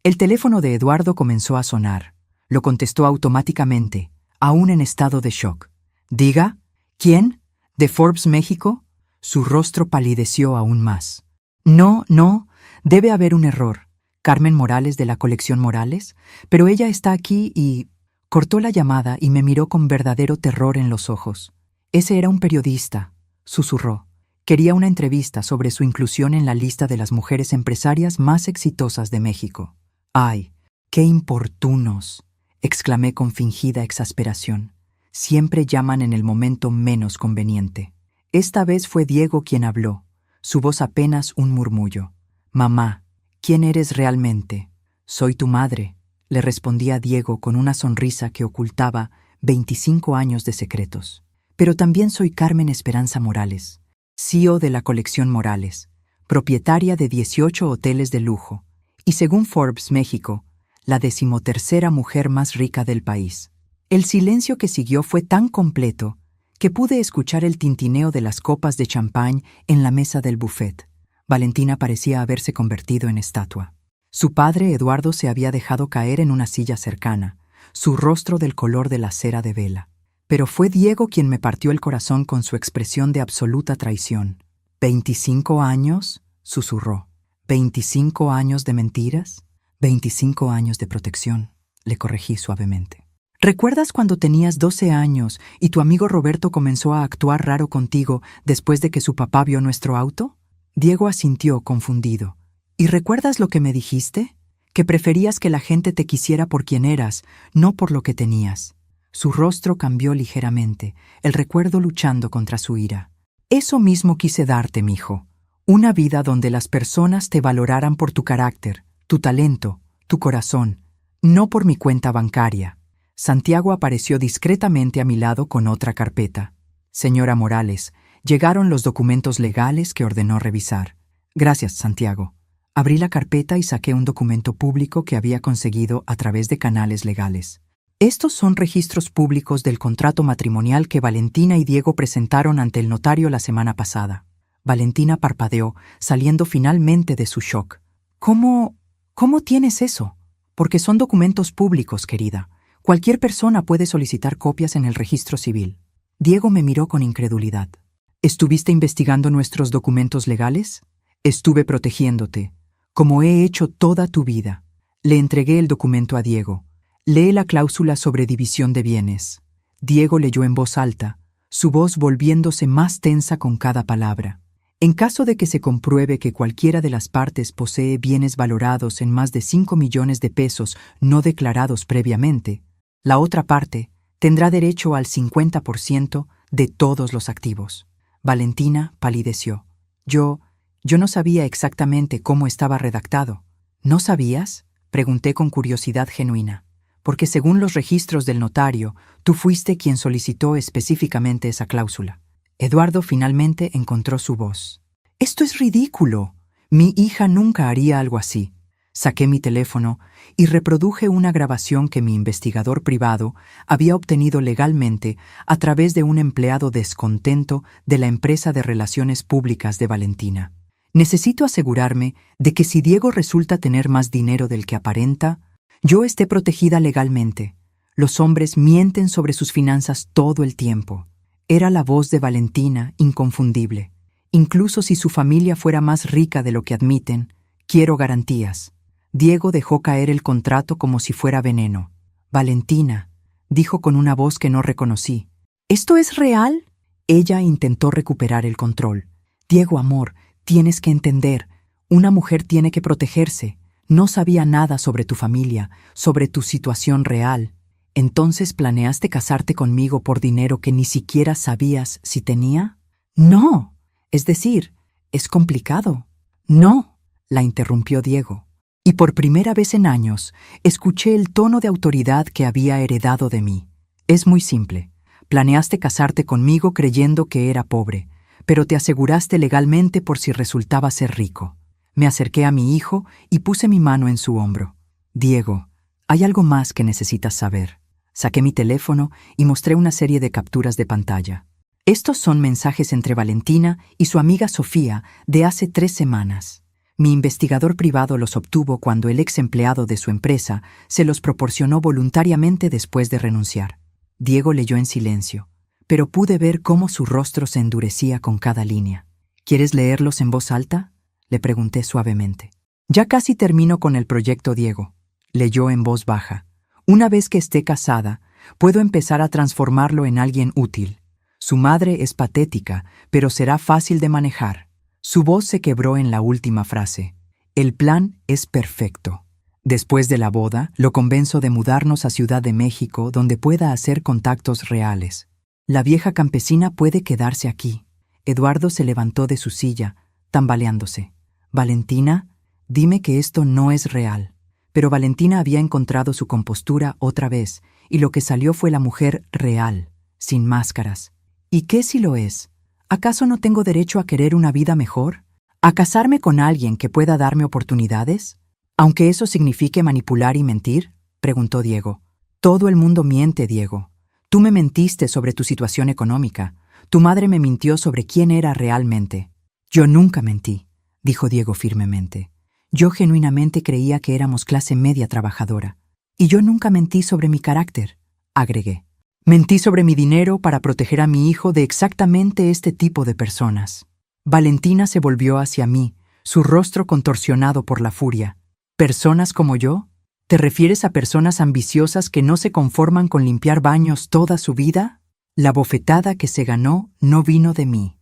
El teléfono de Eduardo comenzó a sonar. Lo contestó automáticamente, aún en estado de shock. «Diga, ¿quién? ¿De Forbes México?». Su rostro palideció aún más. No, debe haber un error. «Carmen Morales de la colección Morales, pero ella está aquí y...». Cortó la llamada y me miró con verdadero terror en los ojos. «Ese era un periodista», susurró. «Quería una entrevista sobre su inclusión en la lista de las mujeres empresarias más exitosas de México». «¡Ay, qué importunos!», exclamé con fingida exasperación. «Siempre llaman en el momento menos conveniente». Esta vez fue Diego quien habló, su voz apenas un murmullo. «Mamá, ¿quién eres realmente?». «Soy tu madre», le respondí a Diego con una sonrisa que ocultaba 25 años de secretos. «Pero también soy Carmen Esperanza Morales, CEO de la colección Morales, propietaria de 18 hoteles de lujo, y según Forbes México, la 13ª mujer más rica del país». El silencio que siguió fue tan completo que pude escuchar el tintineo de las copas de champán en la mesa del buffet. Valentina parecía haberse convertido en estatua. Su padre, Eduardo, se había dejado caer en una silla cercana, su rostro del color de la cera de vela. Pero fue Diego quien me partió el corazón con su expresión de absoluta traición. «¿25 años?», susurró. «¿25 años de mentiras?». «25 años de protección», le corregí suavemente. «¿Recuerdas cuando tenías 12 años y tu amigo Roberto comenzó a actuar raro contigo después de que su papá vio nuestro auto?». Diego asintió, confundido. «¿Y recuerdas lo que me dijiste? Que preferías que la gente te quisiera por quien eras, no por lo que tenías». Su rostro cambió ligeramente, el recuerdo luchando contra su ira. «Eso mismo quise darte, mijo. Una vida donde las personas te valoraran por tu carácter, tu talento, tu corazón, no por mi cuenta bancaria». Santiago apareció discretamente a mi lado con otra carpeta. «Señora Morales, llegaron los documentos legales que ordenó revisar». «Gracias, Santiago». Abrí la carpeta y saqué un documento público que había conseguido a través de canales legales. «Estos son registros públicos del contrato matrimonial que Valentina y Diego presentaron ante el notario la semana pasada». Valentina parpadeó, saliendo finalmente de su shock. ¿Cómo tienes eso? Porque son documentos públicos, querida. Cualquier persona puede solicitar copias en el registro civil». Diego me miró con incredulidad. «¿Estuviste investigando nuestros documentos legales?». «Estuve protegiéndote, como he hecho toda tu vida». Le entregué el documento a Diego. «Lee la cláusula sobre división de bienes». Diego leyó en voz alta, su voz volviéndose más tensa con cada palabra. «En caso de que se compruebe que cualquiera de las partes posee bienes valorados en más de 5 millones de pesos no declarados previamente, la otra parte tendrá derecho al 50% de todos los activos». Valentina palideció. Yo no sabía exactamente cómo estaba redactado». «¿No sabías?», pregunté con curiosidad genuina. porque según los registros del notario, tú fuiste quien solicitó específicamente esa cláusula. Eduardo finalmente encontró su voz. «Esto es ridículo. Mi hija nunca haría algo así». Saqué mi teléfono y reproduje una grabación que mi investigador privado había obtenido legalmente a través de un empleado descontento de la empresa de relaciones públicas de Valentina. Necesito asegurarme de que si Diego resulta tener más dinero del que aparenta, yo esté protegida legalmente. Los hombres mienten sobre sus finanzas todo el tiempo. Era la voz de Valentina, inconfundible. Incluso si su familia fuera más rica de lo que admiten, quiero garantías. Diego dejó caer el contrato como si fuera veneno. «Valentina», dijo con una voz que no reconocí. «¿Esto es real?» Ella intentó recuperar el control. «Diego, amor, tienes que entender. Una mujer tiene que protegerse. No sabía nada sobre tu familia, sobre tu situación real. ¿Entonces planeaste casarte conmigo por dinero que ni siquiera sabías si tenía?» «No. Es decir, es complicado». «No», la interrumpió Diego. Y por primera vez en años, escuché el tono de autoridad que había heredado de mí. «Es muy simple. Planeaste casarte conmigo creyendo que era pobre, pero te aseguraste legalmente por si resultaba ser rico». Me acerqué a mi hijo y puse mi mano en su hombro. «Diego, hay algo más que necesitas saber». Saqué mi teléfono y mostré una serie de capturas de pantalla. Estos son mensajes entre Valentina y su amiga Sofía de hace 3 semanas. Mi investigador privado los obtuvo cuando el ex empleado de su empresa se los proporcionó voluntariamente después de renunciar. Diego leyó en silencio, pero pude ver cómo su rostro se endurecía con cada línea. «¿Quieres leerlos en voz alta?», le pregunté suavemente. «Ya casi termino con el proyecto, Diego», leyó en voz baja. «Una vez que esté casada, puedo empezar a transformarlo en alguien útil. Su madre es patética, pero será fácil de manejar». Su voz se quebró en la última frase. «El plan es perfecto. Después de la boda, lo convenzo de mudarnos a Ciudad de México, donde pueda hacer contactos reales. La vieja campesina puede quedarse aquí». Eduardo se levantó de su silla, tambaleándose. «Valentina, dime que esto no es real». Pero Valentina había encontrado su compostura otra vez, y lo que salió fue la mujer real, sin máscaras. «¿Y qué si lo es? ¿Acaso no tengo derecho a querer una vida mejor? ¿A casarme con alguien que pueda darme oportunidades? ¿Aunque eso signifique manipular y mentir?», preguntó Diego. «Todo el mundo miente, Diego. Tú me mentiste sobre tu situación económica. Tu madre me mintió sobre quién era realmente». «Yo nunca mentí», dijo Diego firmemente. «Yo genuinamente creía que éramos clase media trabajadora. Y yo nunca mentí sobre mi carácter», agregué. «Mentí sobre mi dinero para proteger a mi hijo de exactamente este tipo de personas». Valentina se volvió hacia mí, su rostro contorsionado por la furia. «¿Personas como yo? ¿Te refieres a personas ambiciosas que no se conforman con limpiar baños toda su vida?» La bofetada que se ganó no vino de mí,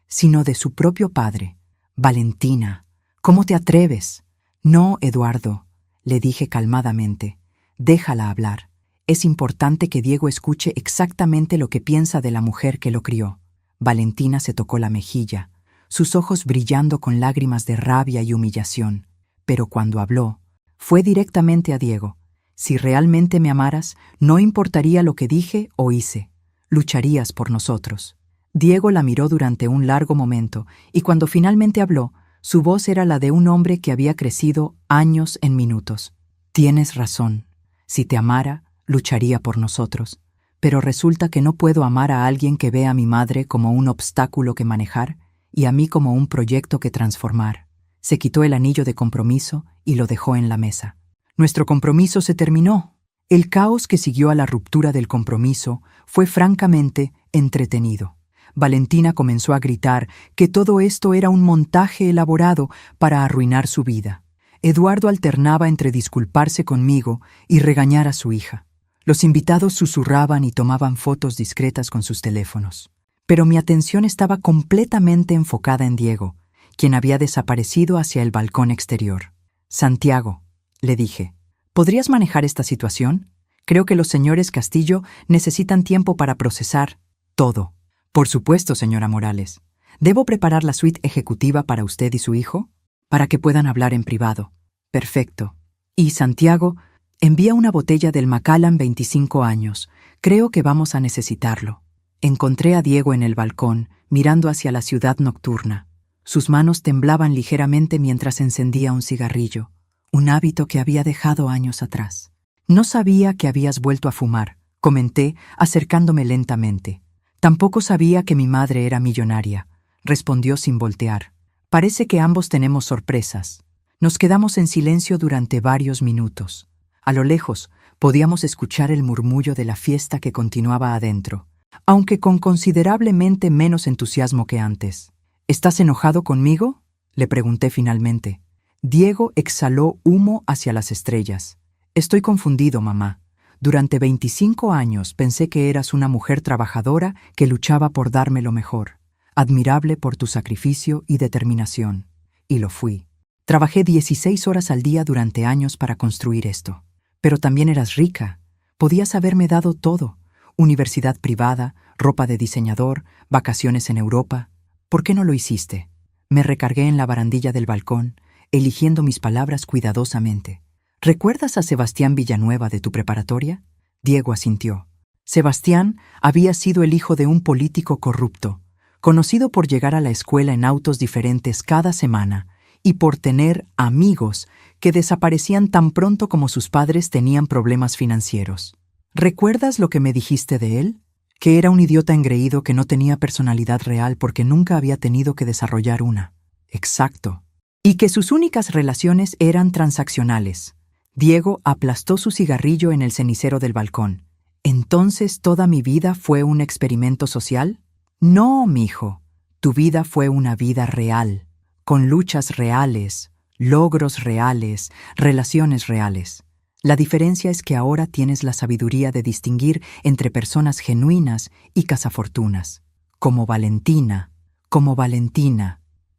sino de su propio padre. «Valentina, ¿cómo te atreves?» «No, Eduardo», le dije calmadamente. «Déjala hablar. Es importante que Diego escuche exactamente lo que piensa de la mujer que lo crió». Valentina se tocó la mejilla, sus ojos brillando con lágrimas de rabia y humillación. Pero cuando habló, fue directamente a Diego. «Si realmente me amaras, no importaría lo que dije o hice. Lucharías por nosotros». Diego la miró durante un largo momento, y cuando finalmente habló, su voz era la de un hombre que había crecido años en minutos. «Tienes razón. Si te amara, lucharía por nosotros. Pero resulta que no puedo amar a alguien que ve a mi madre como un obstáculo que manejar y a mí como un proyecto que transformar». Se quitó el anillo de compromiso y lo dejó en la mesa. Nuestro compromiso se terminó. El caos que siguió a la ruptura del compromiso fue francamente entretenido. Valentina comenzó a gritar que todo esto era un montaje elaborado para arruinar su vida. Eduardo alternaba entre disculparse conmigo y regañar a su hija. Los invitados susurraban y tomaban fotos discretas con sus teléfonos. Pero mi atención estaba completamente enfocada en Diego, quien había desaparecido hacia el balcón exterior. «Santiago», le dije, «¿podrías manejar esta situación? Creo que los señores Castillo necesitan tiempo para procesar todo». «Por supuesto, señora Morales. ¿Debo preparar la suite ejecutiva para usted y su hijo? Para que puedan hablar en privado». «Perfecto. Y, Santiago, Envía una botella del Macallan 25 años. Creo que vamos a necesitarlo. Encontré a Diego en el balcón, mirando hacia la ciudad nocturna. Sus manos temblaban ligeramente mientras encendía un cigarrillo, un hábito que había dejado años atrás. No sabía que habías vuelto a fumar, comenté, acercándome lentamente. Tampoco sabía que mi madre era millonaria, respondió sin voltear. Parece que ambos tenemos sorpresas. Nos quedamos en silencio durante varios minutos. A lo lejos, podíamos escuchar el murmullo de la fiesta que continuaba adentro, aunque con considerablemente menos entusiasmo que antes. ¿Estás enojado conmigo?, le pregunté finalmente. Diego exhaló humo hacia las estrellas. Estoy confundido, mamá. Durante 25 años pensé que eras una mujer trabajadora que luchaba por darme lo mejor, admirable por tu sacrificio y determinación. Y lo fui. Trabajé 16 horas al día durante años para construir esto. Pero también eras rica. Podías haberme dado todo. Universidad privada, ropa de diseñador, vacaciones en Europa. ¿Por qué no lo hiciste? Me recargué en la barandilla del balcón, eligiendo mis palabras cuidadosamente. ¿Recuerdas a Sebastián Villanueva de tu preparatoria? Diego asintió. Sebastián había sido el hijo de un político corrupto, conocido por llegar a la escuela en autos diferentes cada semana y por tener amigos que desaparecían tan pronto como sus padres tenían problemas financieros. ¿Recuerdas lo que me dijiste de él? Que era un idiota engreído que no tenía personalidad real porque nunca había tenido que desarrollar una. Exacto. Y que sus únicas relaciones eran transaccionales. Diego aplastó su cigarrillo en el cenicero del balcón. ¿Entonces toda mi vida fue un experimento social? No, mijo. Tu vida fue una vida real, con luchas reales, logros reales, relaciones reales. La diferencia es que ahora tienes la sabiduría de distinguir entre personas genuinas y cazafortunas. Como Valentina.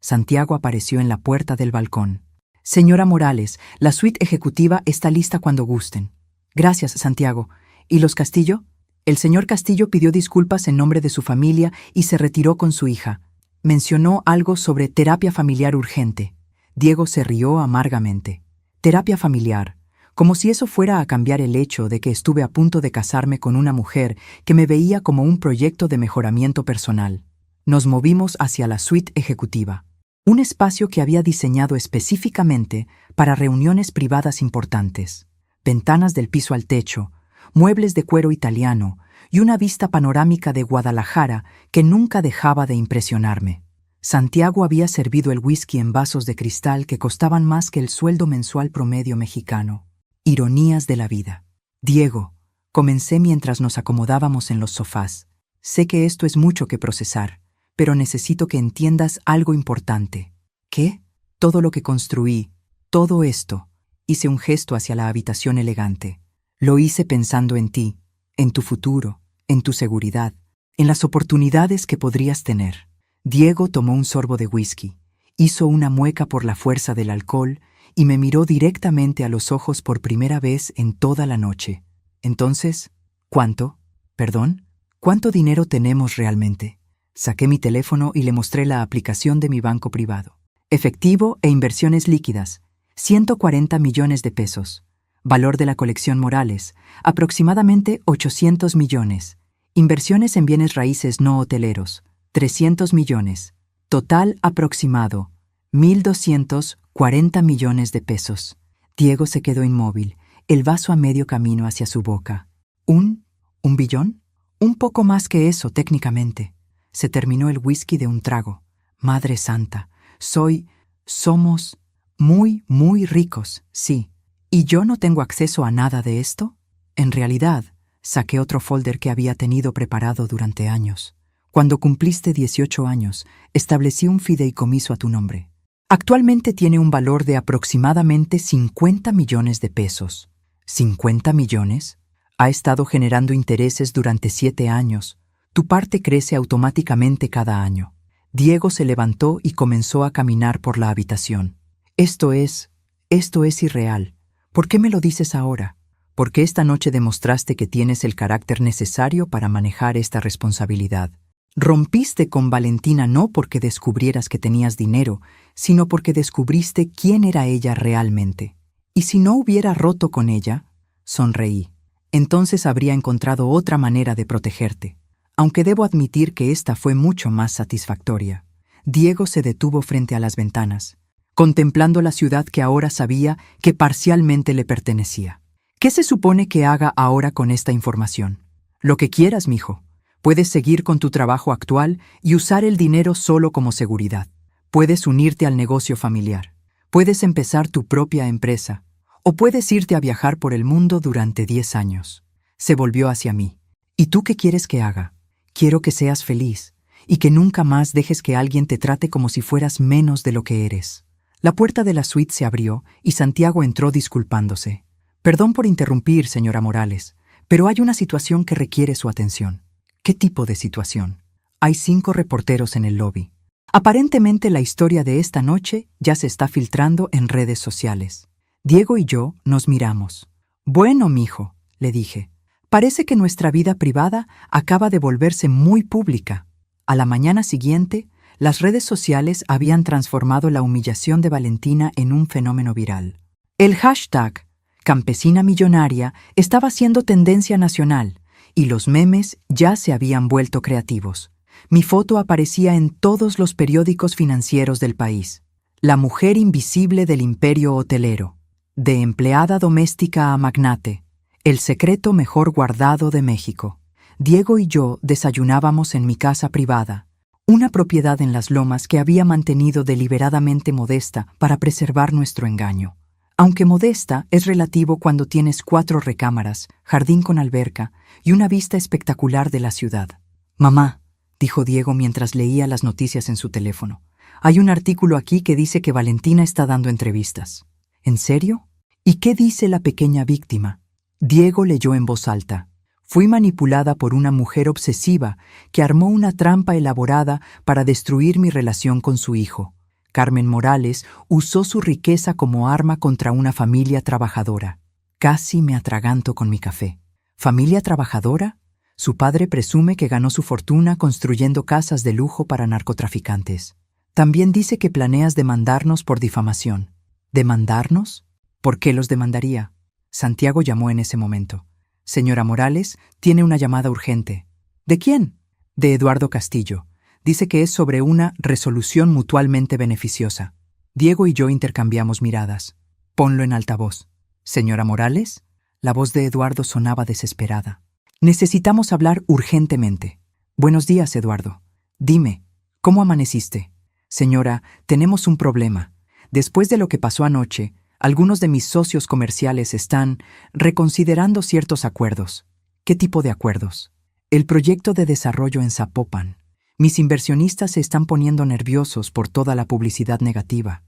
Santiago apareció en la puerta del balcón. Señora Morales, la suite ejecutiva está lista cuando gusten. Gracias, Santiago. ¿Y los Castillo? El señor Castillo pidió disculpas en nombre de su familia y se retiró con su hija. Mencionó algo sobre terapia familiar urgente. Diego se rió amargamente. Terapia familiar. Como si eso fuera a cambiar el hecho de que estuve a punto de casarme con una mujer que me veía como un proyecto de mejoramiento personal. Nos movimos hacia la suite ejecutiva, un espacio que había diseñado específicamente para reuniones privadas importantes. Ventanas del piso al techo, muebles de cuero italiano y una vista panorámica de Guadalajara que nunca dejaba de impresionarme. Santiago había servido el whisky en vasos de cristal que costaban más que el sueldo mensual promedio mexicano. Ironías de la vida. Diego, comencé mientras nos acomodábamos en los sofás. Sé que esto es mucho que procesar, pero necesito que entiendas algo importante. ¿Qué? Todo lo que construí, todo esto, hice un gesto hacia la habitación elegante. Lo hice pensando en ti, en tu futuro, en tu seguridad, en las oportunidades que podrías tener. Diego tomó un sorbo de whisky, hizo una mueca por la fuerza del alcohol y me miró directamente a los ojos por primera vez en toda la noche. Entonces, ¿cuánto? ¿Perdón? ¿Cuánto dinero tenemos realmente? Saqué mi teléfono y le mostré la aplicación de mi banco privado. Efectivo e inversiones líquidas, 140 millones de pesos. Valor de la colección Morales, aproximadamente 800 millones. Inversiones en bienes raíces no hoteleros, 300 millones. Total aproximado, 1.240 millones de pesos. Diego se quedó inmóvil, el vaso a medio camino hacia su boca. ¿Un billón? Un poco más que eso, técnicamente. Se terminó el whisky de un trago. Madre santa, somos muy, muy ricos, sí. ¿Y yo no tengo acceso a nada de esto? En realidad, saqué otro folder que había tenido preparado durante años. Cuando cumpliste 18 años, establecí un fideicomiso a tu nombre. Actualmente tiene un valor de aproximadamente 50 millones de pesos. ¿50 millones? Ha estado generando intereses durante 7 años. Tu parte crece automáticamente cada año. Diego se levantó y comenzó a caminar por la habitación. Esto es irreal. ¿Por qué me lo dices ahora? Porque esta noche demostraste que tienes el carácter necesario para manejar esta responsabilidad. Rompiste con Valentina no porque descubrieras que tenías dinero, sino porque descubriste quién era ella realmente. Y si no hubiera roto con ella, Sonreí. Entonces habría encontrado otra manera de protegerte, aunque debo admitir que esta fue mucho más satisfactoria. Diego se detuvo frente a las ventanas, contemplando la ciudad que ahora sabía que parcialmente le pertenecía. ¿Qué se supone que haga ahora con esta información? Lo que quieras, mijo. Puedes seguir con tu trabajo actual y usar el dinero solo como seguridad. Puedes unirte al negocio familiar. Puedes empezar tu propia empresa. O puedes irte a viajar por el mundo durante 10 años. Se volvió hacia mí. ¿Y tú qué quieres que haga? Quiero que seas feliz y que nunca más dejes que alguien te trate como si fueras menos de lo que eres. La puerta de la suite se abrió y Santiago entró disculpándose. Perdón por interrumpir, señora Morales, pero hay una situación que requiere su atención. ¿Qué tipo de situación? Hay 5 reporteros en el lobby. Aparentemente la historia de esta noche ya se está filtrando en redes sociales. Diego y yo nos miramos. Bueno, mijo, le dije, parece que nuestra vida privada acaba de volverse muy pública. A la mañana siguiente, las redes sociales habían transformado la humillación de Valentina en un fenómeno viral. El hashtag Campesina Millonaria estaba siendo tendencia nacional y los memes ya se habían vuelto creativos. Mi foto aparecía en todos los periódicos financieros del país. La mujer invisible del imperio hotelero. De empleada doméstica a magnate. El secreto mejor guardado de México. Diego y yo desayunábamos en mi casa privada, una propiedad en Las Lomas que había mantenido deliberadamente modesta para preservar nuestro engaño. Aunque modesta es relativo cuando tienes 4 recámaras, jardín con alberca y una vista espectacular de la ciudad. Mamá, dijo Diego mientras leía las noticias en su teléfono, hay un artículo aquí que dice que Valentina está dando entrevistas. ¿En serio? ¿Y qué dice la pequeña víctima? Diego leyó en voz alta. Fui manipulada por una mujer obsesiva que armó una trampa elaborada para destruir mi relación con su hijo. Carmen Morales usó su riqueza como arma contra una familia trabajadora. Casi me atraganto con mi café. ¿Familia trabajadora? Su padre presume que ganó su fortuna construyendo casas de lujo para narcotraficantes. También dice que planeas demandarnos por difamación. ¿Demandarnos? ¿Por qué los demandaría? Santiago llamó en ese momento. Señora Morales, tiene una llamada urgente. ¿De quién? De Eduardo Castillo. Dice que es sobre una resolución mutualmente beneficiosa. Diego y yo intercambiamos miradas. Ponlo en altavoz. ¿Señora Morales? La voz de Eduardo sonaba desesperada. Necesitamos hablar urgentemente. Buenos días, Eduardo. Dime, ¿cómo amaneciste? Señora, tenemos un problema. Después de lo que pasó anoche, algunos de mis socios comerciales están reconsiderando ciertos acuerdos. ¿Qué tipo de acuerdos? El proyecto de desarrollo en Zapopan. Mis inversionistas se están poniendo nerviosos por toda la publicidad negativa.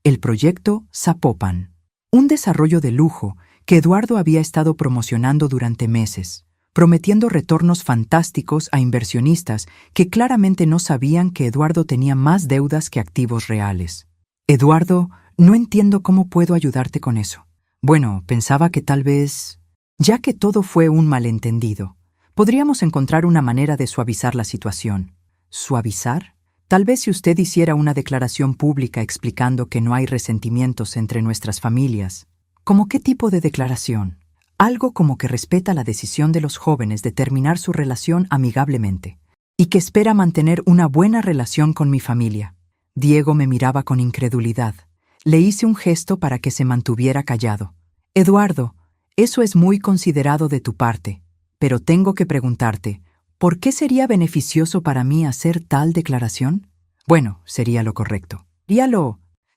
El proyecto Zapopan. Un desarrollo de lujo que Eduardo había estado promocionando durante meses, prometiendo retornos fantásticos a inversionistas que claramente no sabían que Eduardo tenía más deudas que activos reales. Eduardo, no entiendo cómo puedo ayudarte con eso. Bueno, pensaba que tal vez, ya que todo fue un malentendido, podríamos encontrar una manera de suavizar la situación. ¿Suavizar? Tal vez si usted hiciera una declaración pública explicando que no hay resentimientos entre nuestras familias. ¿Cómo qué tipo de declaración? Algo como que respeta la decisión de los jóvenes de terminar su relación amigablemente y que espera mantener una buena relación con mi familia. Diego me miraba con incredulidad. Le hice un gesto para que se mantuviera callado. Eduardo, eso es muy considerado de tu parte, pero tengo que preguntarte, ¿por qué sería beneficioso para mí hacer tal declaración? Bueno, sería lo correcto.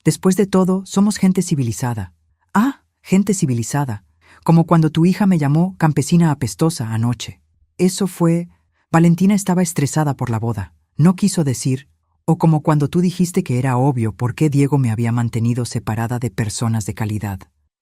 Después de todo, somos gente civilizada. Gente civilizada. Como cuando tu hija me llamó campesina apestosa anoche. Eso fue... Valentina estaba estresada por la boda. No quiso decir... O como cuando tú dijiste que era obvio por qué Diego me había mantenido separada de personas de calidad.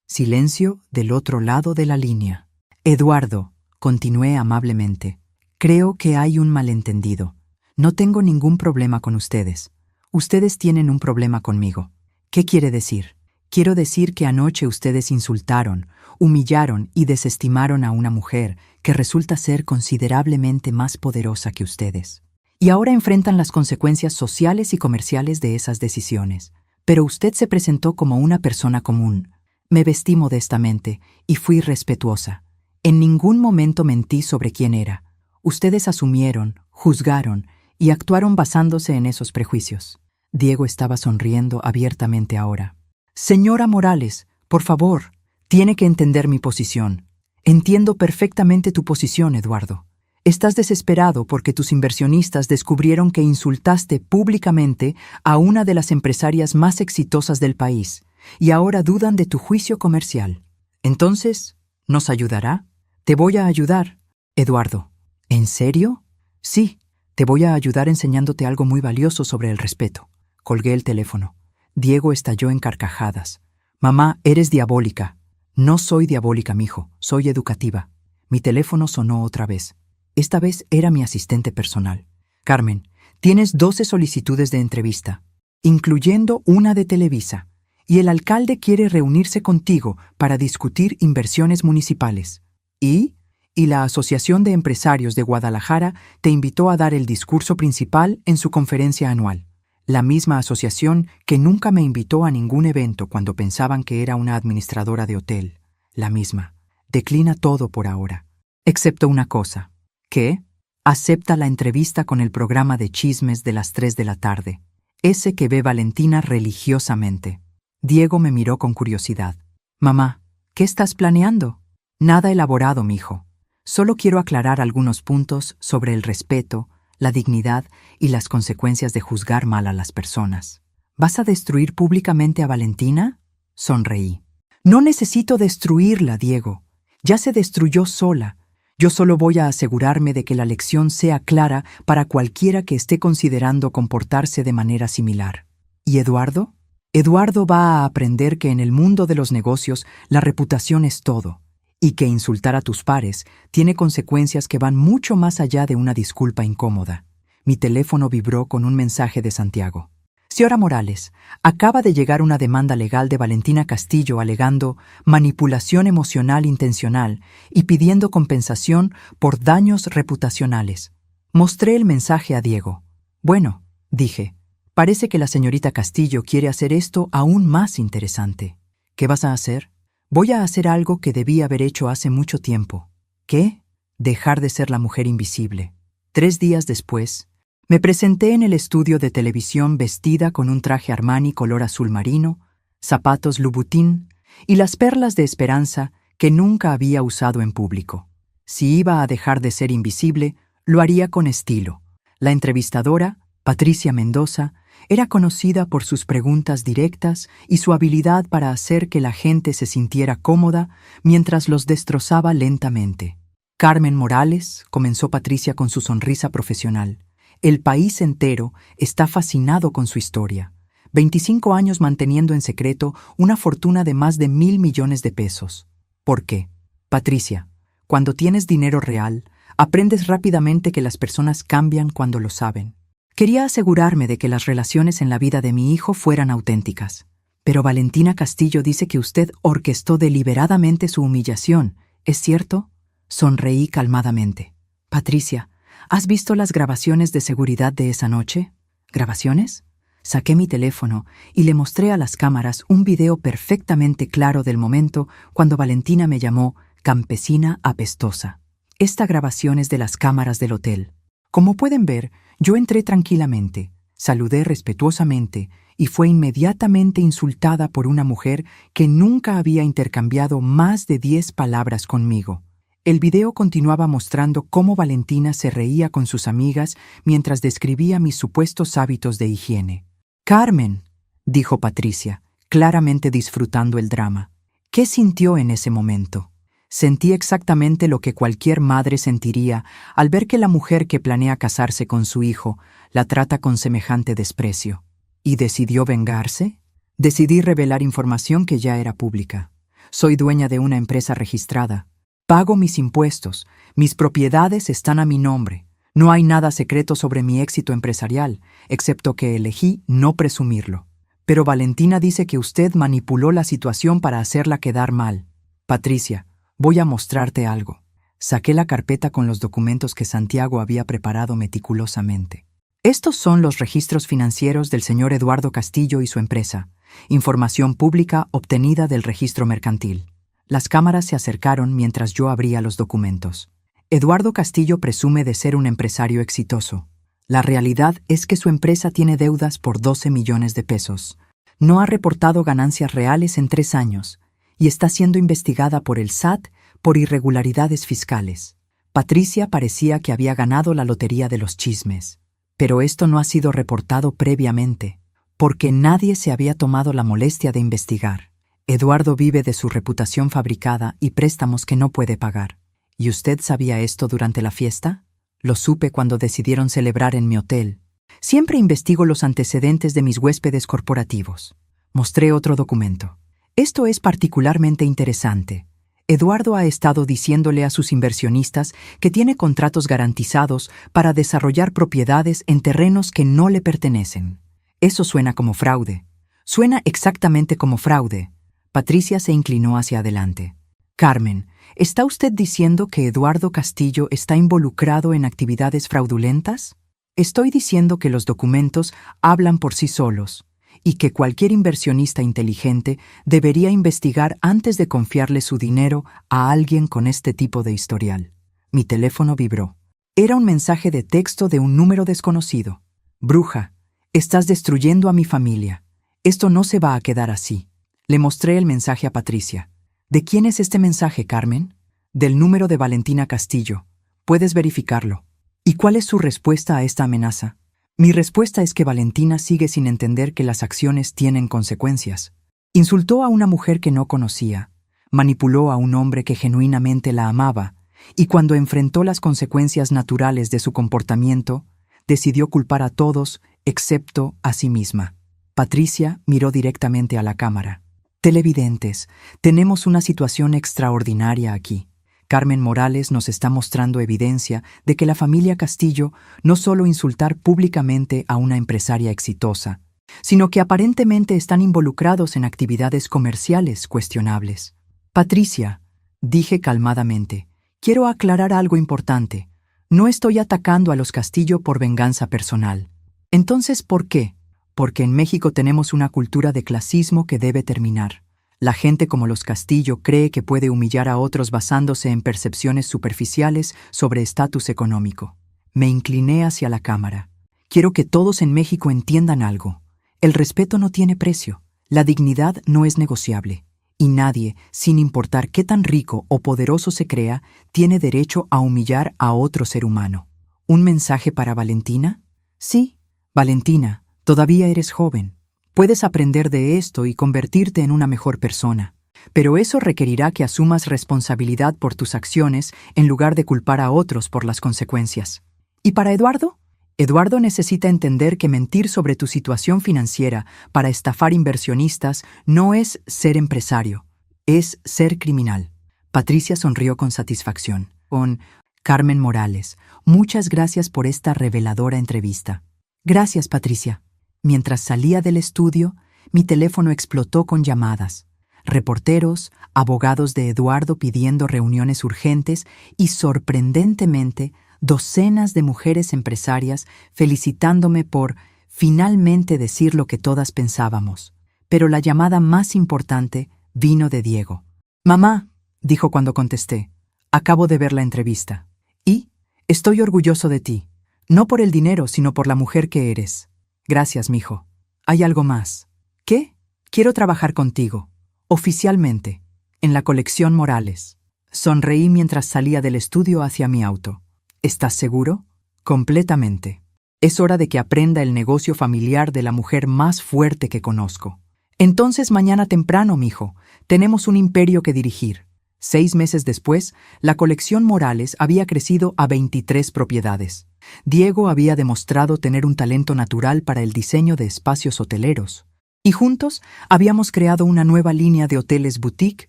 Silencio del otro lado de la línea. Eduardo, continué amablemente, creo que hay un malentendido. No tengo ningún problema con ustedes. Ustedes tienen un problema conmigo. ¿Qué quiere decir? Quiero decir que anoche ustedes insultaron, humillaron y desestimaron a una mujer que resulta ser considerablemente más poderosa que ustedes. Y ahora enfrentan las consecuencias sociales y comerciales de esas decisiones. Pero usted se presentó como una persona común. Me vestí modestamente y fui respetuosa. En ningún momento mentí sobre quién era. Ustedes asumieron, juzgaron y actuaron basándose en esos prejuicios. Diego estaba sonriendo abiertamente ahora. Señora Morales, por favor, tiene que entender mi posición. Entiendo perfectamente tu posición, Eduardo. Estás desesperado porque tus inversionistas descubrieron que insultaste públicamente a una de las empresarias más exitosas del país y ahora dudan de tu juicio comercial. Entonces, ¿nos ayudará? Te voy a ayudar, Eduardo. ¿En serio? Sí, te voy a ayudar enseñándote algo muy valioso sobre el respeto. Colgué el teléfono. Diego estalló en carcajadas. Mamá, eres diabólica. No soy diabólica, mijo, soy educativa. Mi teléfono sonó otra vez. Esta vez era mi asistente personal. Carmen, tienes 12 solicitudes de entrevista, incluyendo una de Televisa, y el alcalde quiere reunirse contigo para discutir inversiones municipales. Y la Asociación de Empresarios de Guadalajara te invitó a dar el discurso principal en su conferencia anual. La misma asociación que nunca me invitó a ningún evento cuando pensaban que era una administradora de hotel. La misma. Declina todo por ahora. Excepto una cosa. ¿Qué? Acepta la entrevista con el programa de chismes de las 3 de la tarde. Ese que ve Valentina religiosamente. Diego me miró con curiosidad. Mamá, ¿qué estás planeando? Nada elaborado, mijo. Solo quiero aclarar algunos puntos sobre el respeto, la dignidad y las consecuencias de juzgar mal a las personas. ¿Vas a destruir públicamente a Valentina? Sonreí. No necesito destruirla, Diego. Ya se destruyó sola. Yo solo voy a asegurarme de que la lección sea clara para cualquiera que esté considerando comportarse de manera similar. ¿Y Eduardo? Eduardo va a aprender que en el mundo de los negocios la reputación es todo, y que insultar a tus pares tiene consecuencias que van mucho más allá de una disculpa incómoda. Mi teléfono vibró con un mensaje de Santiago. Señora Morales, acaba de llegar una demanda legal de Valentina Castillo alegando manipulación emocional intencional y pidiendo compensación por daños reputacionales. Mostré el mensaje a Diego. Bueno, dije, parece que la señorita Castillo quiere hacer esto aún más interesante. ¿Qué vas a hacer? Voy a hacer algo que debí haber hecho hace mucho tiempo. ¿Qué? Dejar de ser la mujer invisible. 3 días después, me presenté en el estudio de televisión vestida con un traje Armani color azul marino, zapatos Louboutin y las perlas de esperanza que nunca había usado en público. Si iba a dejar de ser invisible, lo haría con estilo. La entrevistadora, Patricia Mendoza, era conocida por sus preguntas directas y su habilidad para hacer que la gente se sintiera cómoda mientras los destrozaba lentamente. Carmen Morales, comenzó Patricia con su sonrisa profesional. El país entero está fascinado con su historia. 25 años manteniendo en secreto una fortuna de más de 1.000 millones de pesos. ¿Por qué? Patricia, cuando tienes dinero real, aprendes rápidamente que las personas cambian cuando lo saben. Quería asegurarme de que las relaciones en la vida de mi hijo fueran auténticas. Pero Valentina Castillo dice que usted orquestó deliberadamente su humillación. ¿Es cierto? Sonreí calmadamente. Patricia, ¿has visto las grabaciones de seguridad de esa noche? ¿Grabaciones? Saqué mi teléfono y le mostré a las cámaras un video perfectamente claro del momento cuando Valentina me llamó campesina apestosa. Esta grabación es de las cámaras del hotel. Como pueden ver, yo entré tranquilamente, saludé respetuosamente y fue inmediatamente insultada por una mujer que nunca había intercambiado más de 10 palabras conmigo. El video continuaba mostrando cómo Valentina se reía con sus amigas mientras describía mis supuestos hábitos de higiene. «Carmen», dijo Patricia, claramente disfrutando el drama. ¿Qué sintió en ese momento? Sentí exactamente lo que cualquier madre sentiría al ver que la mujer que planea casarse con su hijo la trata con semejante desprecio. ¿Y decidió vengarse? Decidí revelar información que ya era pública. Soy dueña de una empresa registrada. Pago mis impuestos, mis propiedades están a mi nombre. No hay nada secreto sobre mi éxito empresarial, excepto que elegí no presumirlo. Pero Valentina dice que usted manipuló la situación para hacerla quedar mal. Patricia, voy a mostrarte algo. Saqué la carpeta con los documentos que Santiago había preparado meticulosamente. Estos son los registros financieros del señor Eduardo Castillo y su empresa. Información pública obtenida del registro mercantil. Las cámaras se acercaron mientras yo abría los documentos. Eduardo Castillo presume de ser un empresario exitoso. La realidad es que su empresa tiene deudas por 12 millones de pesos. No ha reportado ganancias reales en 3 años y está siendo investigada por el SAT por irregularidades fiscales. Patricia parecía que había ganado la lotería de los chismes, pero esto no ha sido reportado previamente, porque nadie se había tomado la molestia de investigar. Eduardo vive de su reputación fabricada y préstamos que no puede pagar. ¿Y usted sabía esto durante la fiesta? Lo supe cuando decidieron celebrar en mi hotel. Siempre investigo los antecedentes de mis huéspedes corporativos. Mostré otro documento. Esto es particularmente interesante. Eduardo ha estado diciéndole a sus inversionistas que tiene contratos garantizados para desarrollar propiedades en terrenos que no le pertenecen. Eso suena como fraude. Suena exactamente como fraude. Patricia se inclinó hacia adelante. Carmen, ¿está usted diciendo que Eduardo Castillo está involucrado en actividades fraudulentas? Estoy diciendo que los documentos hablan por sí solos y que cualquier inversionista inteligente debería investigar antes de confiarle su dinero a alguien con este tipo de historial. Mi teléfono vibró. Era un mensaje de texto de un número desconocido. Bruja, estás destruyendo a mi familia. Esto no se va a quedar así. Le mostré el mensaje a Patricia. ¿De quién es este mensaje, Carmen? Del número de Valentina Castillo. Puedes verificarlo. ¿Y cuál es su respuesta a esta amenaza? Mi respuesta es que Valentina sigue sin entender que las acciones tienen consecuencias. Insultó a una mujer que no conocía, manipuló a un hombre que genuinamente la amaba, y cuando enfrentó las consecuencias naturales de su comportamiento, decidió culpar a todos excepto a sí misma. Patricia miró directamente a la cámara. Televidentes, tenemos una situación extraordinaria aquí. Carmen Morales nos está mostrando evidencia de que la familia Castillo no solo insultar públicamente a una empresaria exitosa, sino que aparentemente están involucrados en actividades comerciales cuestionables. Patricia, dije calmadamente, quiero aclarar algo importante. No estoy atacando a los Castillo por venganza personal. Entonces, ¿por qué? Porque en México tenemos una cultura de clasismo que debe terminar. La gente como los Castillo cree que puede humillar a otros basándose en percepciones superficiales sobre estatus económico. Me incliné hacia la cámara. Quiero que todos en México entiendan algo. El respeto no tiene precio, la dignidad no es negociable, y nadie, sin importar qué tan rico o poderoso se crea, tiene derecho a humillar a otro ser humano. ¿Un mensaje para Valentina? Sí, Valentina. Todavía eres joven. Puedes aprender de esto y convertirte en una mejor persona. Pero eso requerirá que asumas responsabilidad por tus acciones en lugar de culpar a otros por las consecuencias. ¿Y para Eduardo? Eduardo necesita entender que mentir sobre tu situación financiera para estafar inversionistas no es ser empresario, es ser criminal. Patricia sonrió con satisfacción. Con Carmen Morales, muchas gracias por esta reveladora entrevista. Gracias, Patricia. Mientras salía del estudio, mi teléfono explotó con llamadas. Reporteros, abogados de Eduardo pidiendo reuniones urgentes y, sorprendentemente, docenas de mujeres empresarias felicitándome por finalmente decir lo que todas pensábamos. Pero la llamada más importante vino de Diego. «Mamá», dijo cuando contesté, «acabo de ver la entrevista. Y estoy orgulloso de ti, no por el dinero, sino por la mujer que eres». «Gracias, mijo. Hay algo más». «¿Qué? Quiero trabajar contigo, oficialmente, en la colección Morales». Sonreí mientras salía del estudio hacia mi auto. «¿Estás seguro?» «Completamente. Es hora de que aprenda el negocio familiar de la mujer más fuerte que conozco». «Entonces mañana temprano, mijo, tenemos un imperio que dirigir». 6 meses después, la colección Morales había crecido a 23 propiedades. Diego había demostrado tener un talento natural para el diseño de espacios hoteleros. Y juntos habíamos creado una nueva línea de hoteles boutique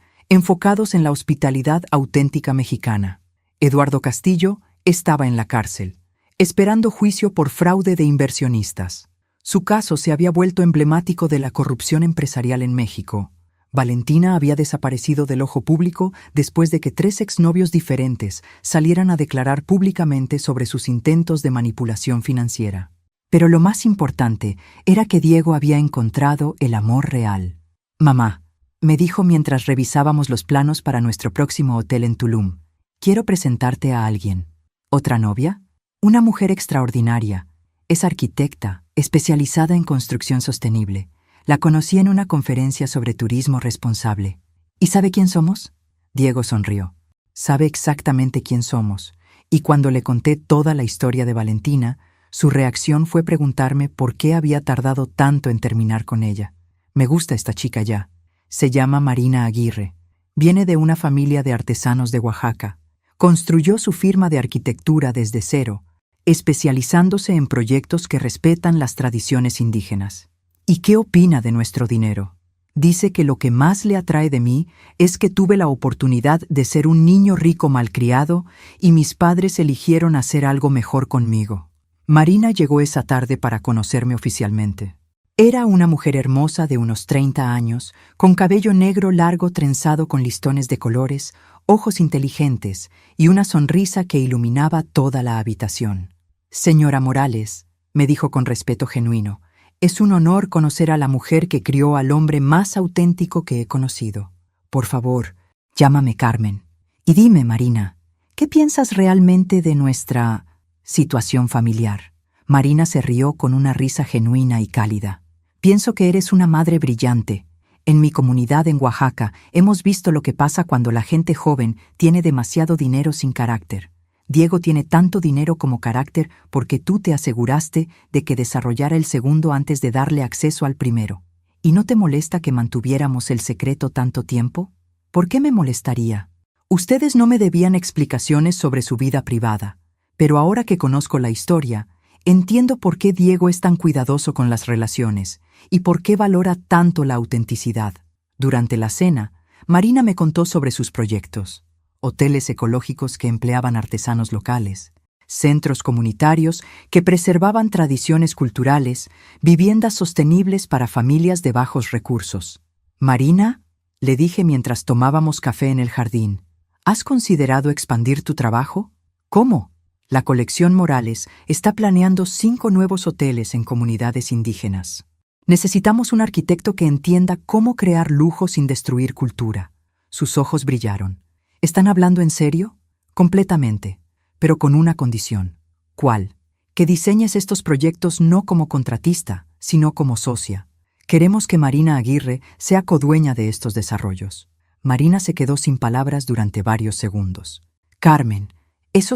enfocados en la hospitalidad auténtica mexicana. Eduardo Castillo estaba en la cárcel, esperando juicio por fraude de inversionistas. Su caso se había vuelto emblemático de la corrupción empresarial en México. Valentina había desaparecido del ojo público después de que 3 exnovios diferentes salieran a declarar públicamente sobre sus intentos de manipulación financiera. Pero lo más importante era que Diego había encontrado el amor real. «Mamá», me dijo mientras revisábamos los planos para nuestro próximo hotel en Tulum, «quiero presentarte a alguien». ¿Otra novia? Una mujer extraordinaria. Es arquitecta, especializada en construcción sostenible. La conocí en una conferencia sobre turismo responsable. ¿Y sabe quién somos? Diego sonrió. Sabe exactamente quién somos. Y cuando le conté toda la historia de Valentina, su reacción fue preguntarme por qué había tardado tanto en terminar con ella. Me gusta esta chica ya. Se llama Marina Aguirre. Viene de una familia de artesanos de Oaxaca. Construyó su firma de arquitectura desde cero, especializándose en proyectos que respetan las tradiciones indígenas. ¿Y qué opina de nuestro dinero? Dice que lo que más le atrae de mí es que tuve la oportunidad de ser un niño rico malcriado y mis padres eligieron hacer algo mejor conmigo. Marina llegó esa tarde para conocerme oficialmente. Era una mujer hermosa de unos 30 años, con cabello negro largo trenzado con listones de colores, ojos inteligentes y una sonrisa que iluminaba toda la habitación. «Señora Morales», me dijo con respeto genuino, «es un honor conocer a la mujer que crió al hombre más auténtico que he conocido. Por favor, llámame Carmen. Y dime, Marina, ¿qué piensas realmente de nuestra situación familiar?» Marina se rió con una risa genuina y cálida. «Pienso que eres una madre brillante. En mi comunidad en Oaxaca hemos visto lo que pasa cuando la gente joven tiene demasiado dinero sin carácter. Diego tiene tanto dinero como carácter porque tú te aseguraste de que desarrollara el segundo antes de darle acceso al primero. ¿Y no te molesta que mantuviéramos el secreto tanto tiempo? ¿Por qué me molestaría? Ustedes no me debían explicaciones sobre su vida privada, pero ahora que conozco la historia, entiendo por qué Diego es tan cuidadoso con las relaciones y por qué valora tanto la autenticidad. Durante la cena, Marina me contó sobre sus proyectos. Hoteles ecológicos que empleaban artesanos locales, centros comunitarios que preservaban tradiciones culturales, viviendas sostenibles para familias de bajos recursos. «Marina», le dije mientras tomábamos café en el jardín, ¿has considerado expandir tu trabajo? ¿Cómo? La colección Morales está planeando 5 nuevos hoteles en comunidades indígenas. Necesitamos un arquitecto que entienda cómo crear lujo sin destruir cultura. Sus ojos brillaron. ¿Están hablando en serio? Completamente, pero con una condición. ¿Cuál? Que diseñes estos proyectos no como contratista, sino como socia. Queremos que Marina Aguirre sea codueña de estos desarrollos. Marina se quedó sin palabras durante varios segundos. «Carmen, eso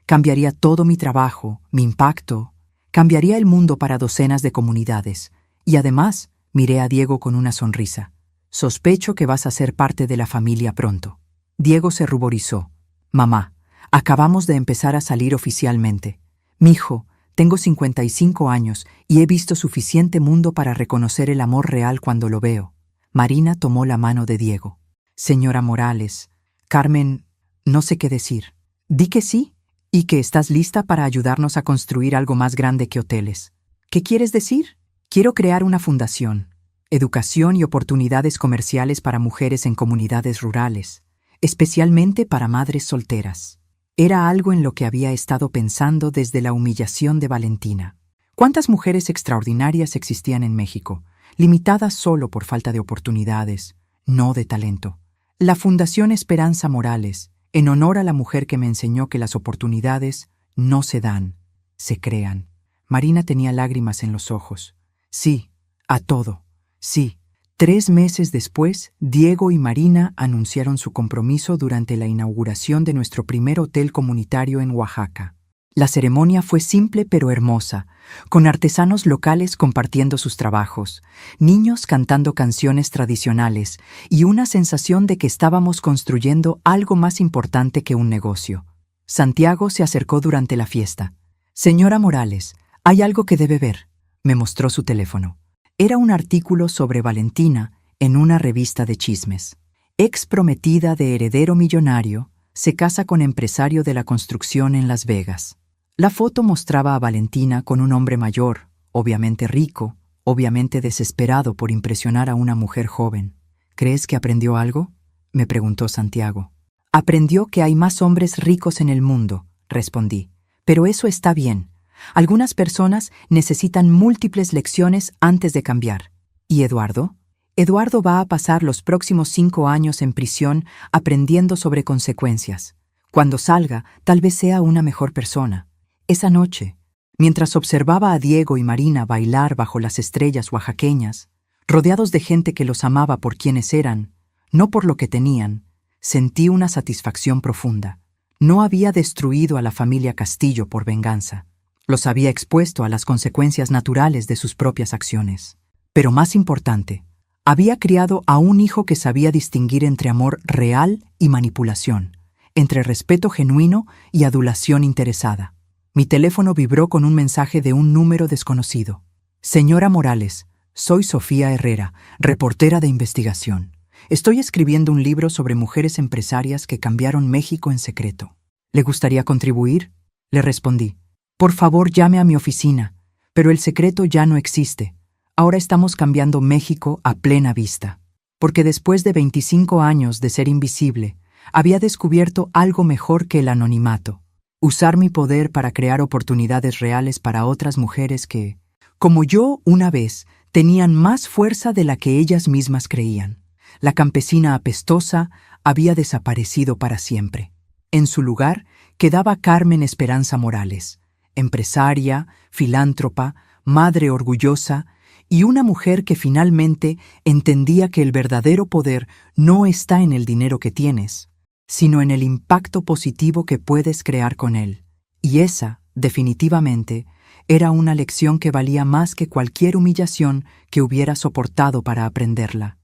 cambiaría todo mi trabajo, mi impacto, cambiaría el mundo para docenas de comunidades. Y además, miré a Diego con una sonrisa. Sospecho que vas a ser parte de la familia pronto». Diego se ruborizó. «Mamá, acabamos de empezar a salir oficialmente. Mijo, tengo 55 años y he visto suficiente mundo para reconocer el amor real cuando lo veo». Marina tomó la mano de Diego. «Señora Morales, Carmen, no sé qué decir. Di que sí y que estás lista para ayudarnos a construir algo más grande que hoteles. ¿Qué quieres decir? Quiero crear una fundación, educación y oportunidades comerciales para mujeres en comunidades rurales, especialmente para madres solteras». Era algo en lo que había estado pensando desde la humillación de Valentina. ¿Cuántas mujeres extraordinarias existían en México, limitadas solo por falta de oportunidades, no de talento? La Fundación Esperanza Morales, en honor a la mujer que me enseñó que las oportunidades no se dan, se crean. Marina tenía lágrimas en los ojos. Sí, a todo, sí. 3 meses después, Diego y Marina anunciaron su compromiso durante la inauguración de nuestro primer hotel comunitario en Oaxaca. La ceremonia fue simple pero hermosa, con artesanos locales compartiendo sus trabajos, niños cantando canciones tradicionales y una sensación de que estábamos construyendo algo más importante que un negocio. Santiago se acercó durante la fiesta. «Señora Morales, hay algo que debe ver». Me mostró su teléfono. Era un artículo sobre Valentina en una revista de chismes. Ex prometida de heredero millonario, se casa con empresario de la construcción en Las Vegas. La foto mostraba a Valentina con un hombre mayor, obviamente rico, obviamente desesperado por impresionar a una mujer joven. «¿Crees que aprendió algo?», me preguntó Santiago. «Aprendió que hay más hombres ricos en el mundo», respondí. «Pero eso está bien. Algunas personas necesitan múltiples lecciones antes de cambiar. ¿Y Eduardo? Eduardo va a pasar los próximos 5 años en prisión aprendiendo sobre consecuencias. Cuando salga, tal vez sea una mejor persona. Esa noche, mientras observaba a Diego y Marina bailar bajo las estrellas oaxaqueñas, rodeados de gente que los amaba por quienes eran, no por lo que tenían, sentí una satisfacción profunda. No había destruido a la familia Castillo por venganza. Los había expuesto a las consecuencias naturales de sus propias acciones. Pero más importante, había criado a un hijo que sabía distinguir entre amor real y manipulación, entre respeto genuino y adulación interesada. Mi teléfono vibró con un mensaje de un número desconocido. Señora Morales, soy Sofía Herrera, reportera de investigación. Estoy escribiendo un libro sobre mujeres empresarias que cambiaron México en secreto. ¿Le gustaría contribuir? Le respondí. Por favor, llame a mi oficina, pero el secreto ya no existe. Ahora estamos cambiando México a plena vista. Porque después de 25 años de ser invisible, había descubierto algo mejor que el anonimato. Usar mi poder para crear oportunidades reales para otras mujeres que, como yo una vez, tenían más fuerza de la que ellas mismas creían. La campesina apestosa había desaparecido para siempre. En su lugar quedaba Carmen Esperanza Morales, empresaria, filántropa, madre orgullosa y una mujer que finalmente entendía que el verdadero poder no está en el dinero que tienes, sino en el impacto positivo que puedes crear con él. Y esa, definitivamente, era una lección que valía más que cualquier humillación que hubiera soportado para aprenderla.